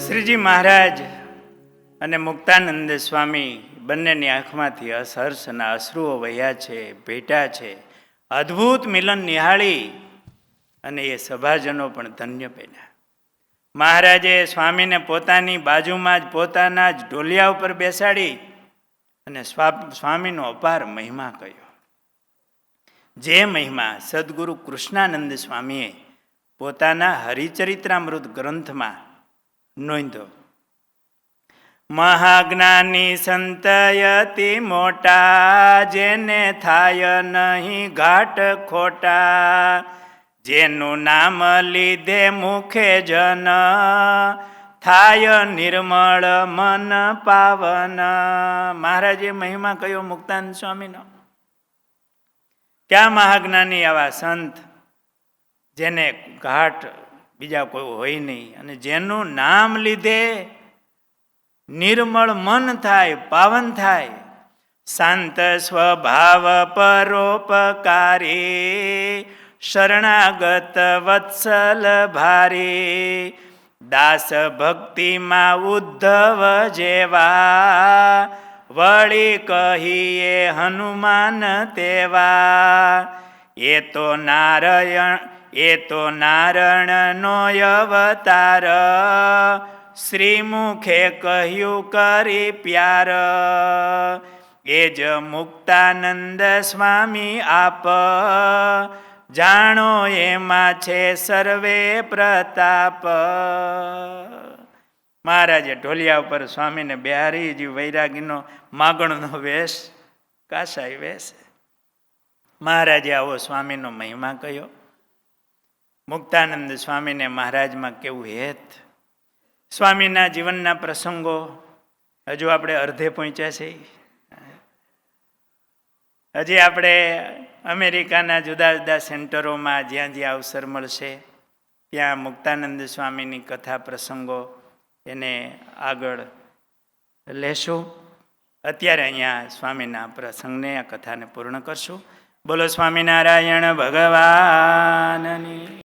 Speaker 1: શ્રીજી મહારાજ અને મુક્તાનંદ સ્વામી બંનેની આંખમાંથી હર્ષના અશ્રુઓ વહ્યા છે, ભેટા છે. અદ્ભુત મિલન નિહાળી અને એ સભાજનો પણ ધન્ય બન્યા. મહારાજે સ્વામીને પોતાની બાજુમાં જ પોતાના જ ઢોલિયા ઉપર બેસાડી અને સ્વામીનો અપાર મહિમા કહ્યો. જે મહિમા સદગુરુ કૃષ્ણાનંદ સ્વામીએ પોતાના હરિચરિત્રામૃત ગ્રંથમાં નોંધ્યો. મહાજ્ઞાની સંતયતિ મોટા, જેને થાય નહીં ઘાટ ખોટા, જેનું નામ લીધે મુખે જન, થાય નિર્મળ મન પાવન. મહારાજે મહિમા કયો મુક્તાનંદ સ્વામીનો. ક્યાં મહાજ્ઞાની આવા સંત જેને ઘાટ બીજા કોઈ હોય નહીં, અને જેનું નામ લીધે નિર્મળ મન થાય, પાવન થાય. શાંત સ્વભાવ પરોપકારી, શરણાગત વત્સલ ભારી, દાસ ભક્તિમાં ઉદ્ધવ જેવા, વળી કહીએ હનુમાન તેવા. એ તો નારાયણનો અવતાર, શ્રીમુખે કહ્યું કરી પ્યાર. એ જ મુક્તાનંદ સ્વામી આપ, જાણો એમાં છે સર્વે પ્રતાપ. મહારાજે ઢોલિયા ઉપર સ્વામીને બિહારી જે વૈરાગીનો માગણનો વેશ, કાશાય વેશ. મહારાજે આવો સ્વામીનો મહિમા કહ્યો. મુક્તાનંદ સ્વામીને મહારાજમાં કેવું હેત. સ્વામીના જીવનના પ્રસંગો હજુ આપણે અર્ધે પહોંચ્યા છે. હજી આપણે અમેરિકાના જુદા જુદા સેન્ટરોમાં જ્યાં જ્યાં અવસર મળશે ત્યાં મુક્તાનંદ સ્વામીની કથા પ્રસંગો એને આગળ લેશું. અત્યારે અહીંયા સ્વામીના પ્રસંગને આ કથાને પૂર્ણ કરશું. બોલો સ્વામિનારાયણ ભગવાનની.